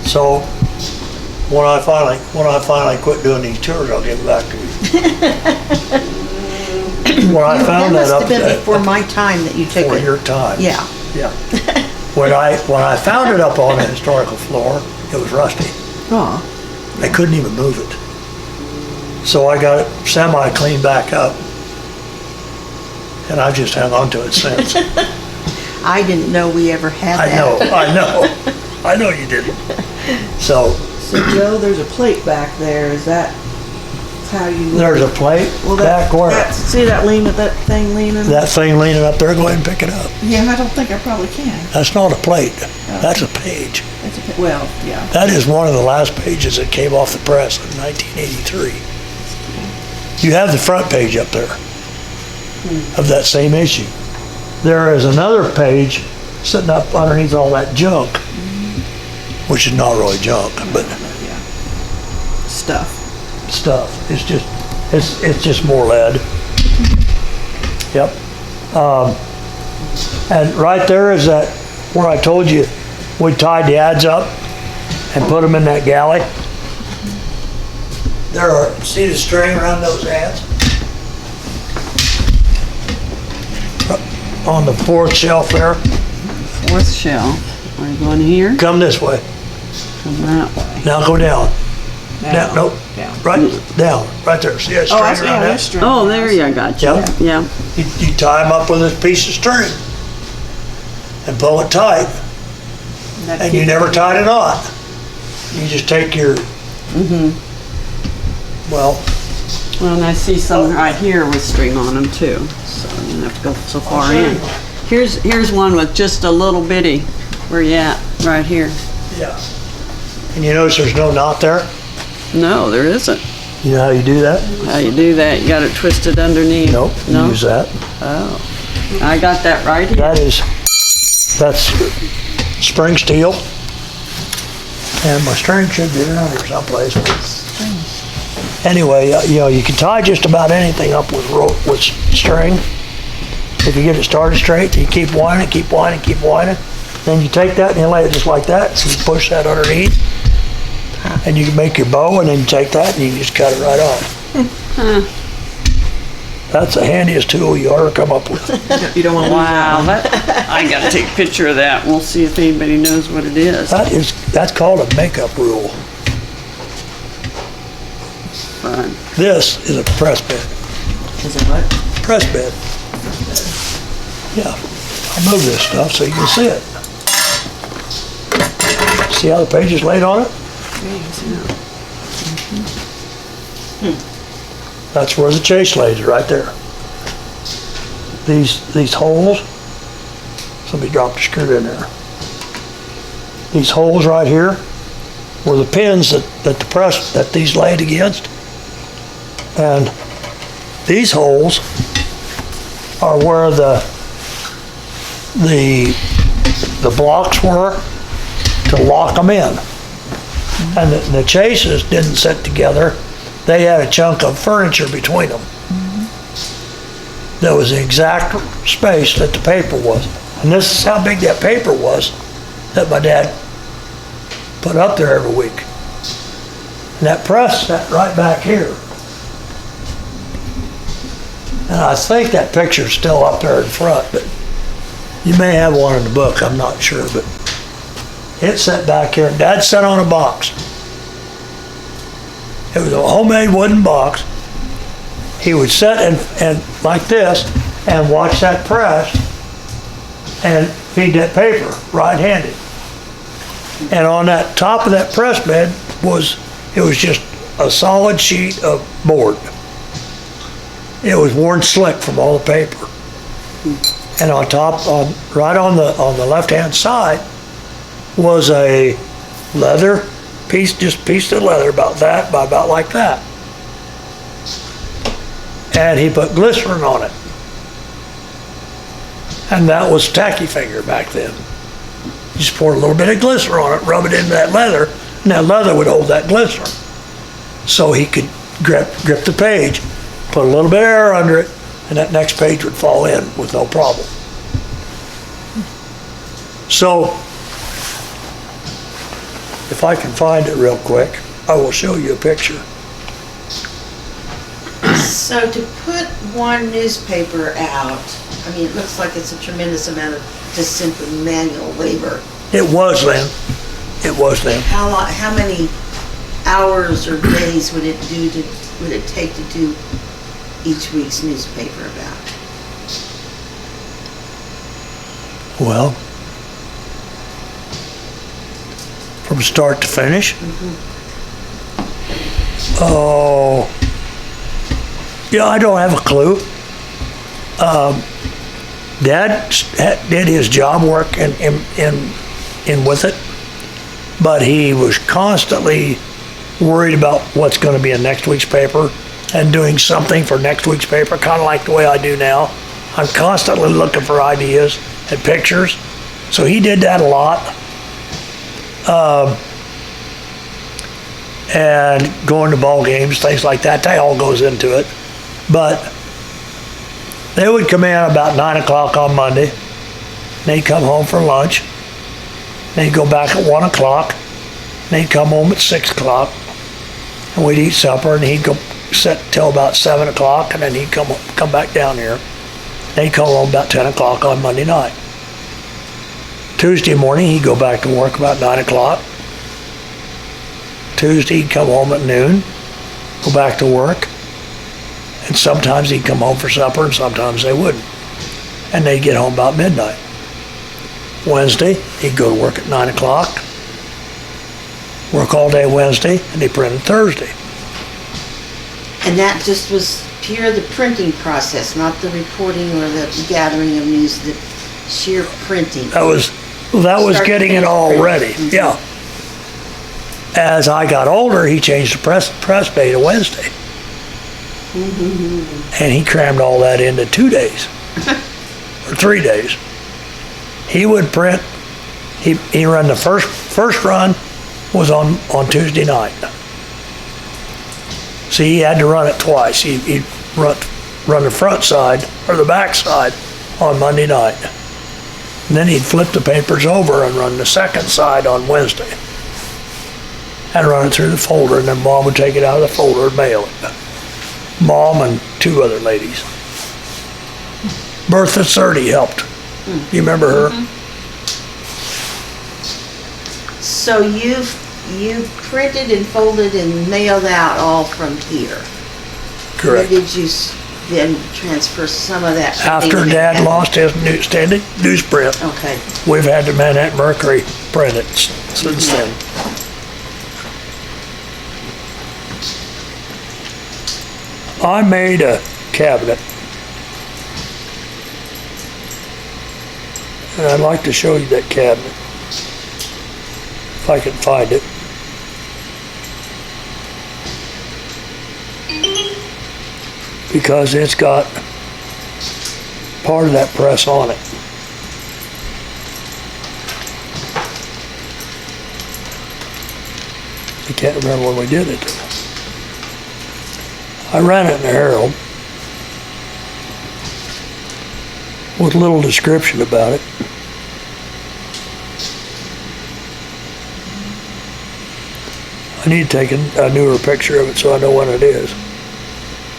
So, when I finally quit doing these tours, I'll get back to you. When I found that up must have been before my time that you took for it. your time. Yeah. Yeah. When I found it up on the historical floor, it was rusty. Oh, I couldn't even move it. So I got it semi-cleaned back up, and I've just hung on to it since. I didn't know we ever had I that. know you didn't. So, so Joe, there's a plate back there. Is that how you. There's a plate Well, back where, see that thing leaning? that thing leaning up there, go ahead and pick it up. Yeah, I don't think I probably can. That's not a plate, that's a page. Well, yeah. That is one of the last pages that came off the press in 1983. You have the front page up there of that same issue. There is another page sitting up underneath all that junk, which is not really junk, but Yeah. Stuff. stuff. It's just more lead. Yep. And right there is that, where I told you we tied the ads up and put them in that galley. See the string around those ads? On the fourth shelf there. Fourth shelf. Are you going here? Come this way. Come that way. Now go down. Down, nope. Down. Right down, right there. See that string Oh, I see, around yeah, that? that's string. Oh, there you got you. Yep. Yeah. You tie them up with a piece of string and pull it tight. And you never tied it on. You just take your, well, Well, and I see some right here with string on them too, so you don't have to go so far in. Here's one with just a little bitty. Where you at? Right here. yeah. And you notice there's no knot there? No, there isn't. You know how you do that? How you do that? You got it twisted underneath. Nope, you No? use that. Oh, I got that right here. That's spring steel. And my string should be around here someplace. Anyway, you can tie just about anything up with rope, with string. If you get it started straight, you keep winding, keep winding, keep winding. Then you take that and you lay it just like that. So you push that underneath. And you can make your bow, and then you take that and you just cut it right off. That's the handiest tool you ever come up with. You don't want to Wow, I gotta take a picture of that. We'll see if anybody knows what it is. That's called a makeup rule. Fun. This is a press bed. Is it what? Press bed. Yeah, I'll move this stuff so you can see it. See how the page is laid on it? That's where the chase lays, right there. These holes, somebody dropped a screw in there. These holes right here were the pins that these laid against. And these holes are where the blocks were to lock them in. And the chases didn't sit together. They had a chunk of furniture between them. That was the exact space that the paper was. And this is how big that paper was that my dad put up there every week. And that press sat right back here. And I think that picture's still up there in front, but you may have one in the book, I'm not sure, but it sat back here. Dad sat on a box. It was a homemade wooden box. He would sit and like this and watch that press and feed that paper right-handed. And on that top of that press bed was just a solid sheet of board. It was worn slick from all the paper. And on top, right on the left-hand side, was a leather piece, just piece of leather about that, by about like that. And he put glycerin on it. And that was tacky finger back then. You just pour a little bit of glycerin on it, rub it into that leather, and that leather would hold that glycerin. So he could grip the page, put a little bit of air under it, and that next page would fall in with no problem. So, if I can find it real quick, I will show you a picture. So to put one newspaper out, I mean, it looks like it's a tremendous amount of just simply manual labor. It was then. It was then. How many hours or days would it take to do each week's newspaper about? Well, from start to finish? Oh, Yeah, I don't have a clue. Dad did his job work in with it, but he was constantly worried about what's going to be in next week's paper and doing something for next week's paper, kind of like the way I do now. I'm constantly looking for ideas and pictures, so he did that a lot. And going to ball games, things like that, that all goes into it. But they would come in about 9 o'clock on Monday. They'd come home for lunch. They'd go back at 1 o'clock. They'd come home at 6 o'clock. And we'd eat supper, and he'd go sit till about 7 o'clock, and then he'd come back down here. They'd come home about 10 o'clock on Monday night. Tuesday morning, he'd go back to work about 9 o'clock. Tuesday, he'd come home at noon, go back to work. And sometimes he'd come home for supper, and sometimes they wouldn't. And they'd get home about midnight. Wednesday, he'd go to work at 9 o'clock, work all day Wednesday, and they printed Thursday. And that just was pure the printing process, not the reporting or the gathering of news, the sheer printing. That was getting it all ready, yeah. As I got older, he changed the press day to Wednesday. And he crammed all that into 2 days, or 3 days. He would print, he ran the first run was on Tuesday night. See, he had to run it twice. He'd run the front side or the back side on Monday night. And then he'd flip the papers over and run the second side on Wednesday. And run it through the folder, and then Mom would take it out of the folder and mail it. Mom and 2 other ladies. Bertha Surdy helped. You remember her? So you've printed and folded and mailed out all from here. Or Correct. did you then transfer some of that? After Dad lost his newsprint, Okay. we've had the Manhattan Mercury print it since then. I made a cabinet, and I'd like to show you that cabinet, if I can find it. Because it's got part of that press on it. I can't remember when we did it. I ran it in the Herald with a little description about it. I need to take a newer picture of it so I know when it is,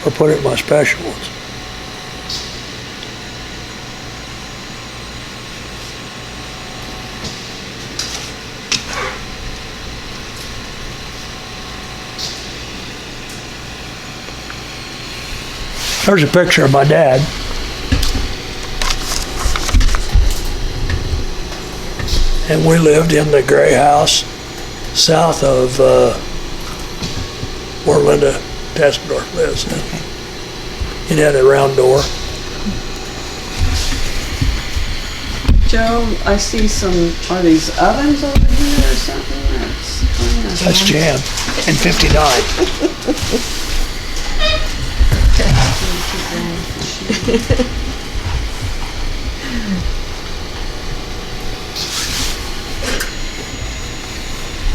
or put it in my special ones. There's a picture of my dad. And we lived in the gray house south of where Linda Tessendorf lives. It had a round door. Joe, I see are these ovens over here or something? That's Jan in '59.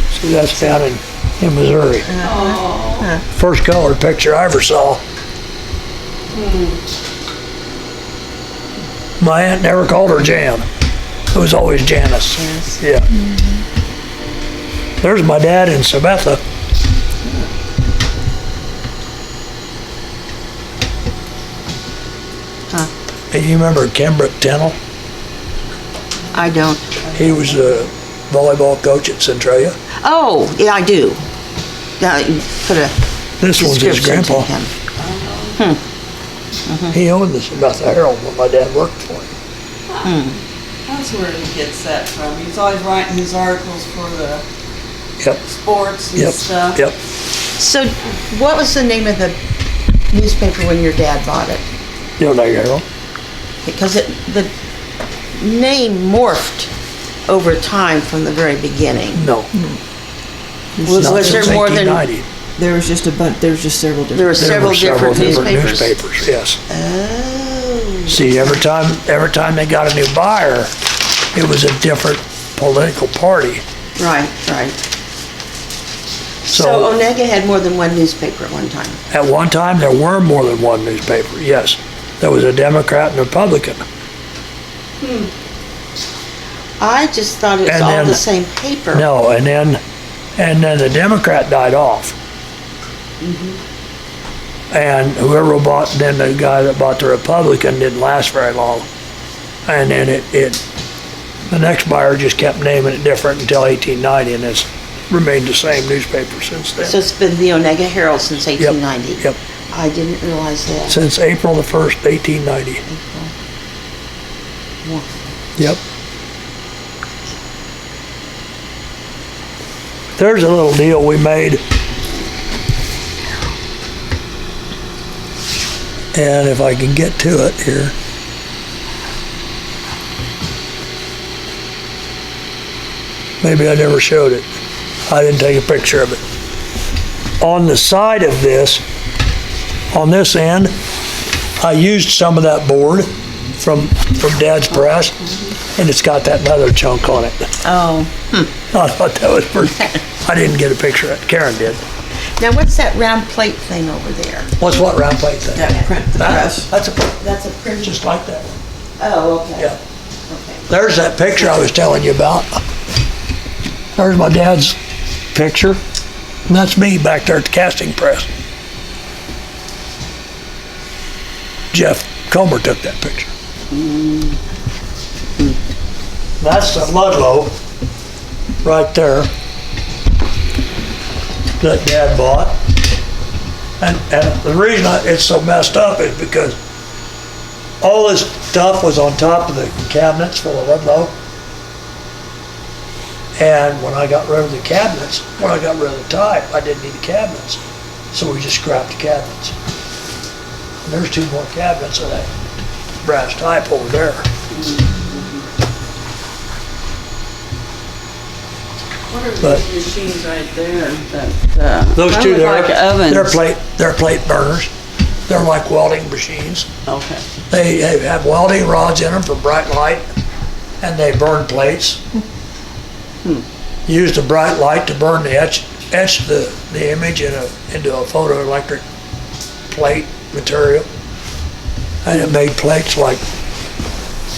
See, that's down in Missouri. First colored picture I ever saw. My aunt never called her Jan. It was always Janice. Janice. Yeah. There's my dad in Sabetha. Hey, you remember Kembrick Tennell? I don't. He was a volleyball coach at Centralia. Oh, yeah, I do. Now, you put a This one's his description to grandpa. him. He owned this about the Herald when my dad worked for him. That's where he gets that from. He's always writing his articles for the Yep, sports and yep, stuff. yep. So what was the name of the newspaper when your dad bought it? The Onaga Herald. Because the name morphed over time from the very beginning. No. Was Not there since more than, 1890. There was just a bunch, there was just several different. there were There several were several different different newspapers? newspapers, yes. Oh. See, every time they got a new buyer, it was a different political party. Right, right. So So Onaga had more than one newspaper at one time? at one time, there were more than one newspaper, yes. There was a Democrat and a Republican. I just thought it was And all then- the same paper. No, and then the Democrat died off. And whoever bought, then the guy that bought the Republican didn't last very long. And then the next buyer just kept naming it different until 1890, and it's remained the same newspaper since then. So it's been the Onaga Herald since 1890? Yep, I didn't realize that. since April the 1st, 1890. Wow. Yep. There's a little deal we made. And if I can get to it here. Maybe I never showed it. I didn't take a picture of it. On the side of this, on this end, I used some of that board from Dad's press, and it's got that leather chunk on it. Oh. I thought that was pretty, I didn't get a picture of it, Karen did. Now what's that round plate thing over there? What's what round plate thing? That print, the press. That's That's a print. just like that. Oh, okay. Yeah. Okay. There's that picture I was telling you about. There's my dad's picture, and that's me back there at the casting press. Jeff Comer took that picture. That's the Ludlow right there that Dad bought. And the reason it's so messed up is because all this stuff was on top of the cabinets for the Ludlow. And when I got rid of the cabinets, when I got rid of the type, I didn't need the cabinets. So we just scrapped the cabinets. And there's 2 more cabinets of that brass type over there. What are But- these machines right there that, Those kind 2 of there, like ovens? they're plate burners. They're like welding machines. Okay. They have welding rods in them for bright light, and they burn plates. Use the bright light to burn etch the image into a photoelectric plate material. And it made plates like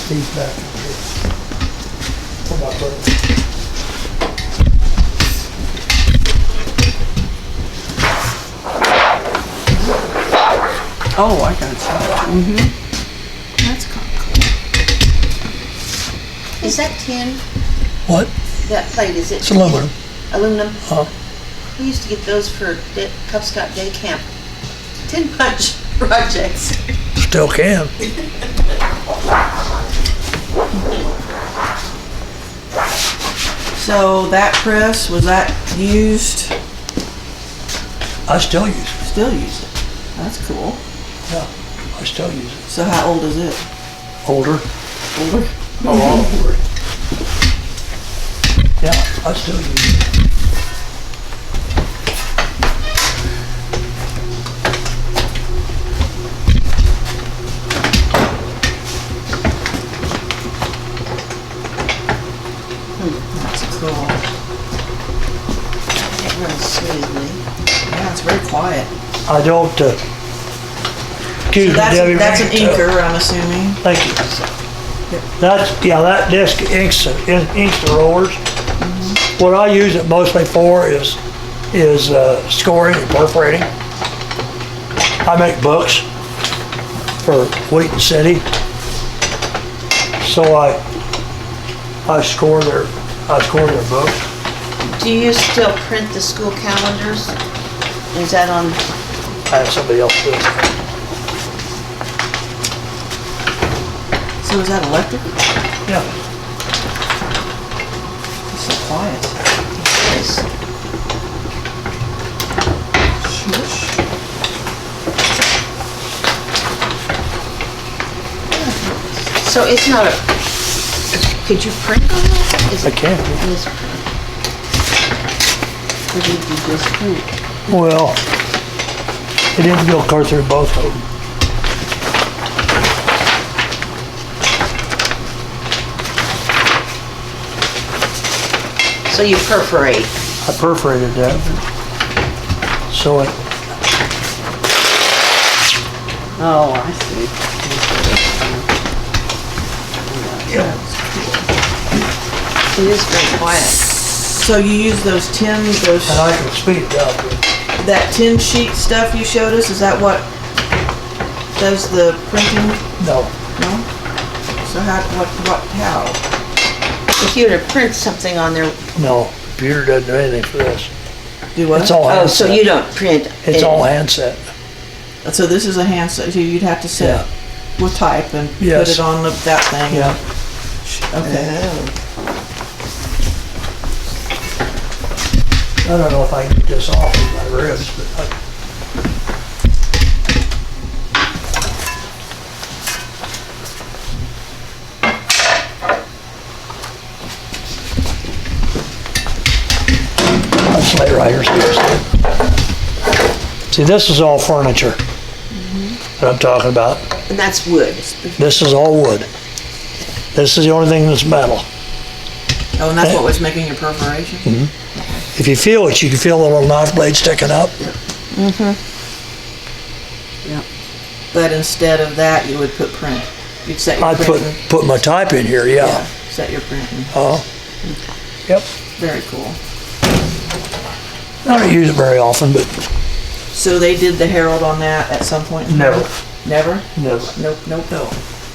these back here. Where am I putting them? Oh, I got you. That's kind of cool. Is that tin? What? That plate, is it? It's aluminum. Aluminum? Huh? We used to get those for Cub Scout Day Camp. Tin punch projects. Still can. So that press, was that used, I still use it. still use it? That's cool. Yeah, I still use it. So how old is it? Older. Older? Oh, older. Yeah, I still use it. That's cool. It runs smoothly. Yeah, it's very quiet. I don't, excuse me, Debbie. That's an bring it to- inker, I'm assuming. Thank you. That disc inks the rollers. What I use it mostly for is scoring and perforating. I make books for Wheaton City. So I score their books. Do you still print the school calendars? Is that on? I have somebody else do it. So is that electric? Yeah. It's so quiet. Yes. Shush. So it's not a, could you print on that? Is I it- can't. It is print. Or did you just print? Well, it didn't go clear through both of them. So you perforate. I perforated that. So it, Oh, I see. It is very quiet. So you use those tin, those, and I can speed it up. that tin sheet stuff you showed us, is that what does the printing? No, No? So how? Computer prints something on there. no, computer doesn't do anything for this. Do what? It's all Oh, so handset. you don't print. It's it. all handset. So this is a handset, so you'd have to sit with type and put Yes. it on that thing? Yeah. Okay. Oh. I don't know if I can get this off with my wrist, but I, that's lay right here. See, this is all furniture that I'm talking about. And that's wood. This is all wood. This is the only thing that's metal. Oh, and that's what was making your perforation? If you feel it, you can feel the little knife blade sticking up. But instead of that, you would put print. You'd set your I'd print. put my type in here, yeah. Set your print. Yep. Very cool. I don't use it very often, but So they did the Herald on that at some point? in time? Never. Never? never. Nope, nope. No.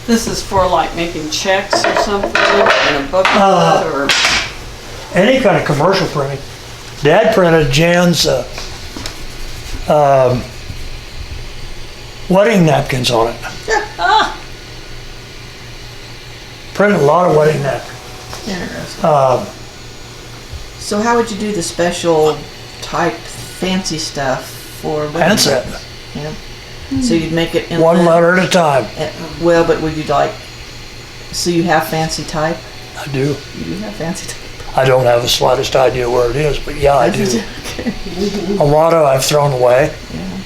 This is for like making checks or something in a booklet or, Any kind of commercial printing. Dad printed Jan's wedding napkins on it. Printed a lot of wedding napkins. Interesting. So how would you do the special type fancy stuff for wedding Handset. bands? Yeah. So you'd make it in One the- letter at a time. Well, but would you like, so you have fancy type? I do. You do have fancy type. I don't have the slightest idea where it is, but yeah, I do. Okay. A lot of I've thrown away Yeah.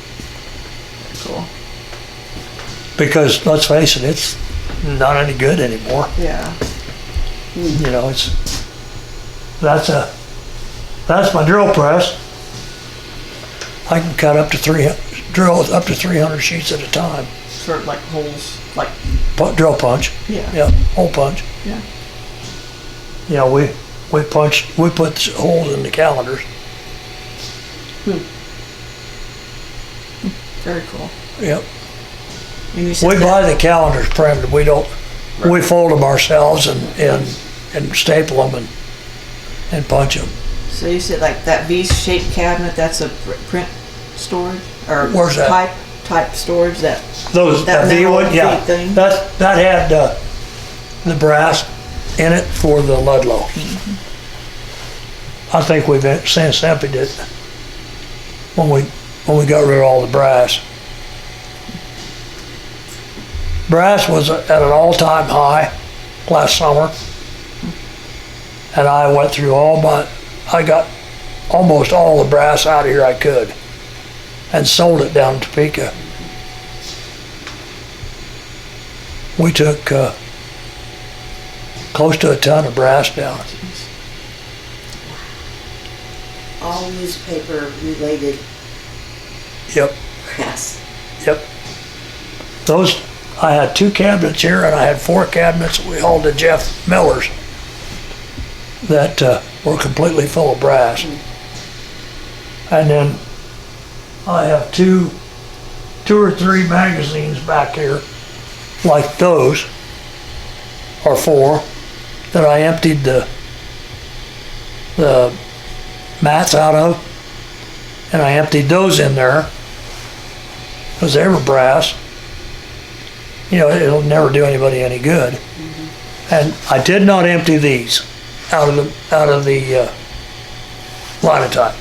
Cool. because, let's face it, it's not any good anymore. Yeah. You know, that's my drill press. I can cut up to drill up to 300 sheets at a time. Sort of like holes, like, Drill punch, yeah. yeah, hole punch. Yeah. You know, we put holes in the calendars. Very cool. Yep. And you said We that- buy the calendars printed. We don't, we fold them ourselves and staple them and punch them. So you said like that V-shaped cabinet, that's a print storage? Or Where's that? Type storage, that, Those, That that V metal one, yeah. feet thing? That had the brass in it for the Ludlow. I think we've since emptied it when we got rid of all the brass. Brass was at an all-time high last summer. And I went through I got almost all the brass out of here I could and sold it down in Topeka. We took close to a ton of brass down. All newspaper related Yep, press. yep. Those, I had 2 cabinets here and I had 4 cabinets that we hauled to Jeff Miller's that were completely full of brass. And then I have two or three magazines back here like those, or 4, that I emptied the mats out of, and I emptied those in there because they were brass. You know, it'll never do anybody any good. And I did not empty these out of the linotype,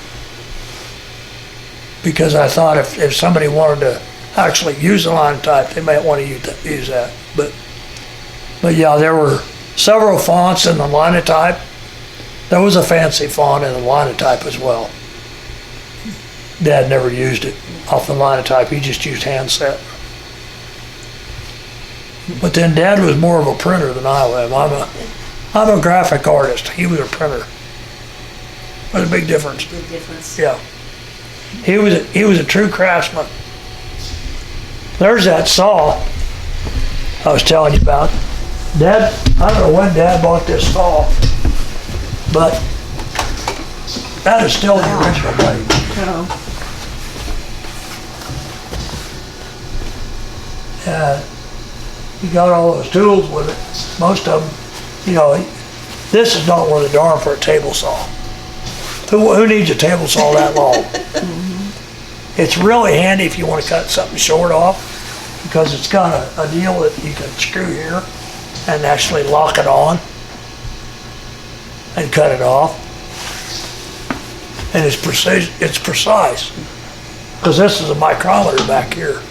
because I thought if somebody wanted to actually use the linotype, they might want to use that. But But yeah, there were several fonts in the Linotype. There was a fancy font in the Linotype as well. Dad never used it off the Linotype, he just used handset. But then Dad was more of a printer than I am. I'm a graphic artist, he was a printer. There's a big difference. Big difference. Yeah. He was a true craftsman. There's that saw I was telling you about. Dad, I don't know when Dad bought this saw, but that is still the original blade. Oh, He got all those tools with it. Most of them, this is not worth a darn for a table saw. Who needs a table saw that long? It's really handy if you want to cut something short off, because it's got a deal that you can screw here and actually lock it on and cut it off. And it's precise, because this is a micrometer back here.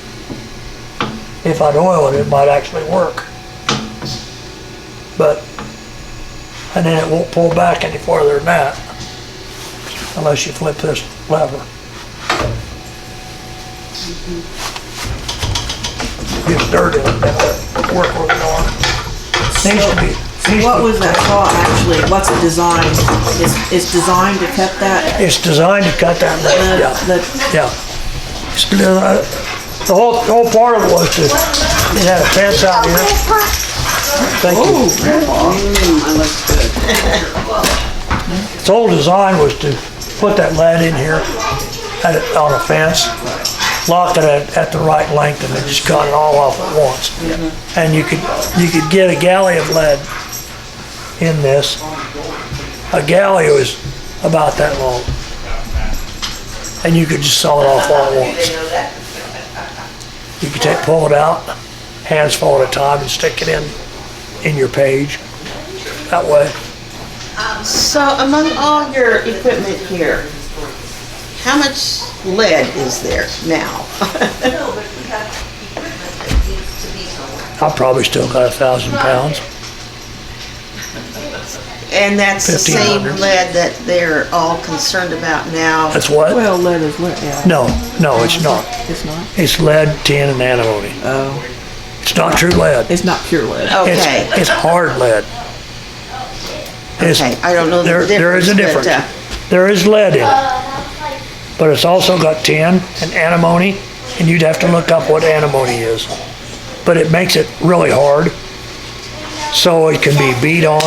If I'd oil it, it might actually work. And then it won't pull back any farther than that, unless you flip this lever. Gets dirt in it, that'll work with it on. what was that saw actually? What's it designed? It's designed to cut that? It's designed to cut that lead, yeah. Yeah. The whole part of it was it had a fence out here. Thank you. I look good. Its whole design was to put that lead in here on a fence, lock it at the right length, and then just cut it all off at once. And you could get a galley of lead in this. A galley was about that long. And you could just saw it off all at once. You could pull it out, hands full at a time, and stick it in your page that way. So among all your equipment here, how much lead is there now? I probably still got 1,000 pounds. And that's the same 1,500. lead that they're all concerned about now? That's what? Well, lead is lead, yeah. No, it's not. It's not? It's lead, tin, and antimony. Oh. It's not true lead. It's not pure lead. Okay, It's hard lead. okay, I don't know the difference. There is a difference. There is lead in it, but it's also got tin and antimony, and you'd have to look up what antimony is. But it makes it really hard, so it can be beat on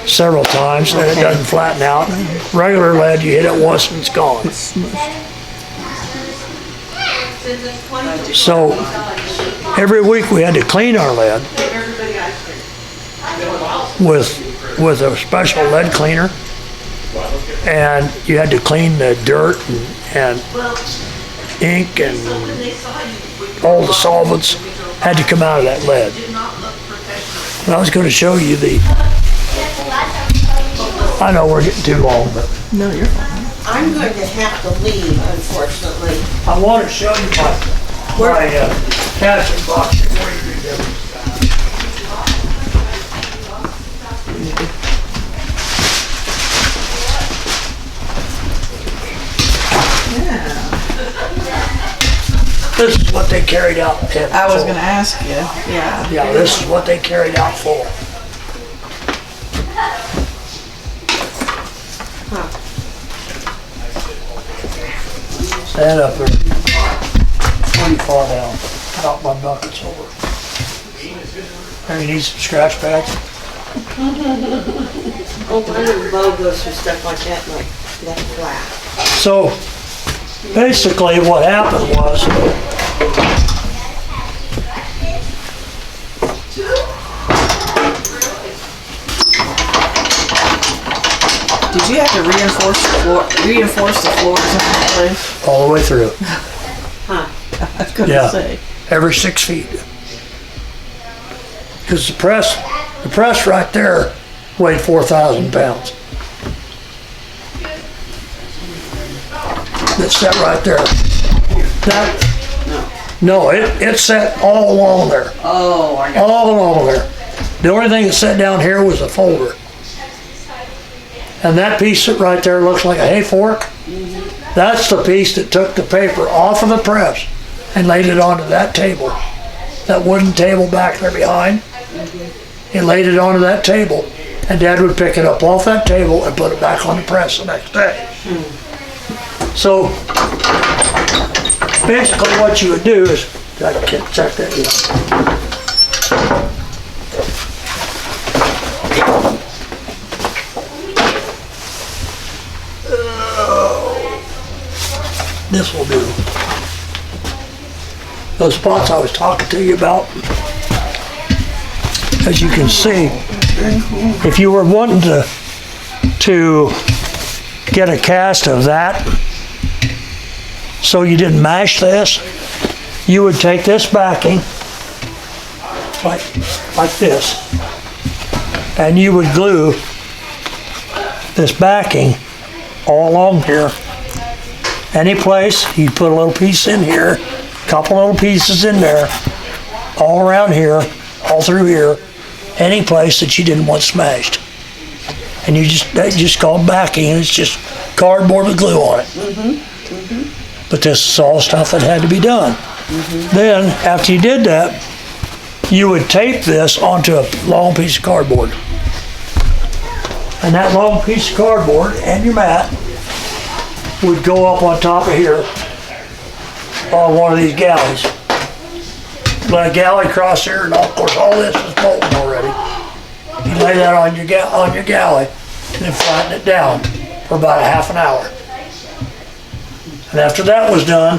several times, and it doesn't flatten out. Regular lead, you hit it once and it's gone. So every week we had to clean our lead with a special lead cleaner, and you had to clean the dirt and ink and all the solvents had to come out of that lead. And I was going to show you I know we're getting too long, but No, you're fine. I'm going to have to leave, unfortunately. I want to show you my casting box before you read everything. This is what they carried out. I was gonna ask you, yeah. Yeah, this is what they carried out full. Stand up there. Pretty far down. Out my bucket's over. There, you need some scratch pads? Oh, I know Bo goes through stuff like that flat. So, basically what happened was, Did you have to reinforce the floors in that place? all the way through, I was gonna Yeah. say. every 6 feet. Because the press right there weighed 4,000 pounds. It's set right there. No, it set all along there. Oh, I got All along there. The only thing that sat down here was a folder. And that piece that right there looks like a hay fork. That's the piece that took the paper off of the press and laid it onto that table. That wooden table back there behind. He laid it onto that table, and Dad would pick it up off that table and put it back on the press the next day. So basically what you would do is, I can't check that yet. This will do. Those spots I was talking to you about, as you can see, if you were wanting to get a cast of that so you didn't mash this, you would take this backing like this, and you would glue this backing all along here. Any place, you'd put a little piece in here, a couple little pieces in there, all around here, all through here, any place that you didn't want smashed. And they just called backing, and it's just cardboard with glue on it. But this is all stuff that had to be done. Then, after you did that, you would tape this onto a long piece of cardboard. And that long piece of cardboard and your mat would go up on top of here on one of these galleys. Let a galley cross here, and of course all this is bolted already. You lay that on your galley and then flatten it down for about a half an hour. And after that was done,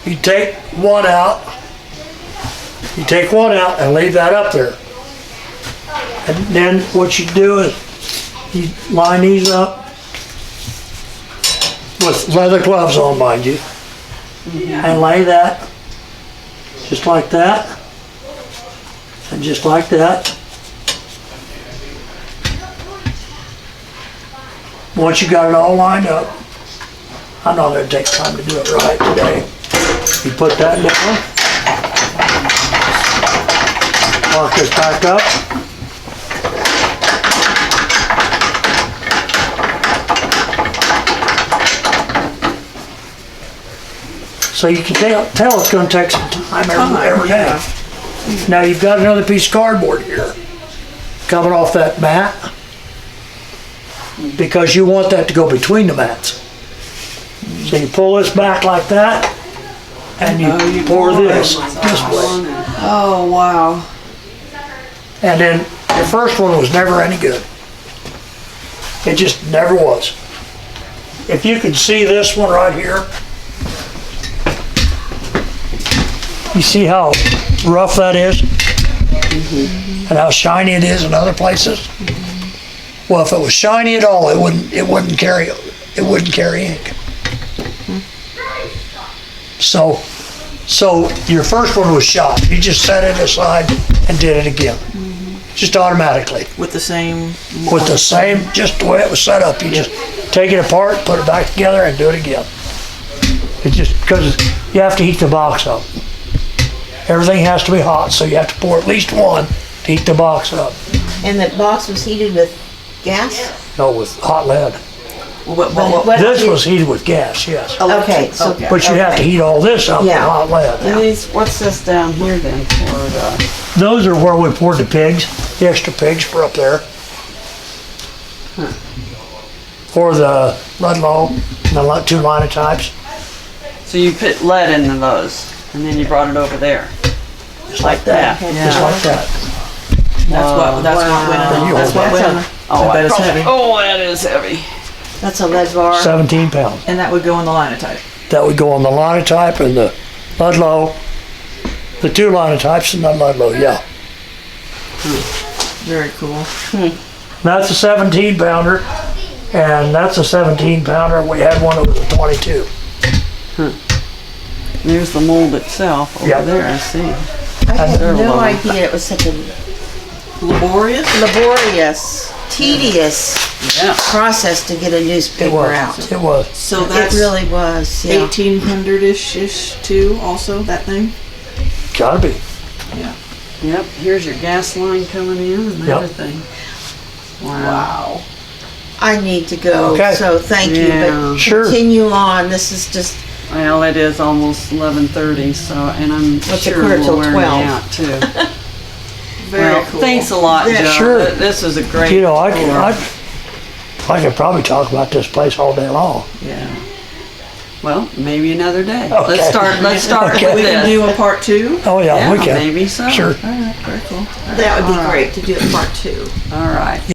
you take one out. You take one out and leave that up there. And then what you do is you line these up with leather gloves on, mind you, and lay that just like that, and just like that. Once you got it all lined up, I'm not going to take time to do it right today. You put that down, mark this back up. So you can tell it's going to take some time every day. Now you've got another piece of cardboard here coming off that mat, because you want that to go between the mats. So you pull this back like that, and you pour this way. Oh, wow. And then the first one was never any good. It just never was. If you can see this one right here, you see how rough that is? And how shiny it is in other places? Well, if it was shiny at all, it wouldn't carry ink. So your first one was shot. You just set it aside and did it again. Just automatically. With the same... With the same, just the way it was set up. You just take it apart, put it back together, and do it again. It's just because you have to heat the box up. Everything has to be hot, so you have to pour at least one to heat the box up. And the box was heated with gas? No, with hot lead. What This did- was heated with gas, yes. Okay, so, But you have to heat all this up with Yeah. hot lead. And these, what's this down here then for the, Those are where we poured the pigs, the extra pigs for up there. Or the Ludlow, the two linotypes, so you put lead into those and then you brought it over there. just like that, Yeah. just like that. That's what went in. Oh, I bet it's heavy. Oh, that is heavy. that's a lead bar. 17 pounds. And that would go in the linotype. That would go on the linotype and the Ludlow, the two linotypes and the Ludlow, yeah. Very cool. That's a 17 pounder, and that's a 17 pounder. We had one that was a 22. There's the mold itself over Yeah. there, I see. I had They're no low. idea it was such a Laborious? laborious, tedious Yeah. process to get a It newspaper out. was, it was. So It that's really was, yeah. 1800-ish too, also, that thing? Gotta be. Yeah. Yep, here's your gas line coming in and Yep. everything. Wow. Wow. I need to go, Okay. so thank you, Yeah. but Sure. continue on. This is just, Well, it is almost 11:30, so, and I'm What's a sure quarter we'll till wear 12? me out too. very Well, cool. thanks a lot, Yeah. Joe. Sure. This was a great You know, tour. I could probably talk about this place all day long. Yeah. Well, maybe another day. Okay. Let's start Okay. with We can this. do a part two. Oh, yeah, we can. Maybe so. Sure. All right, very cool. That would be All right. great to do a part two. All right.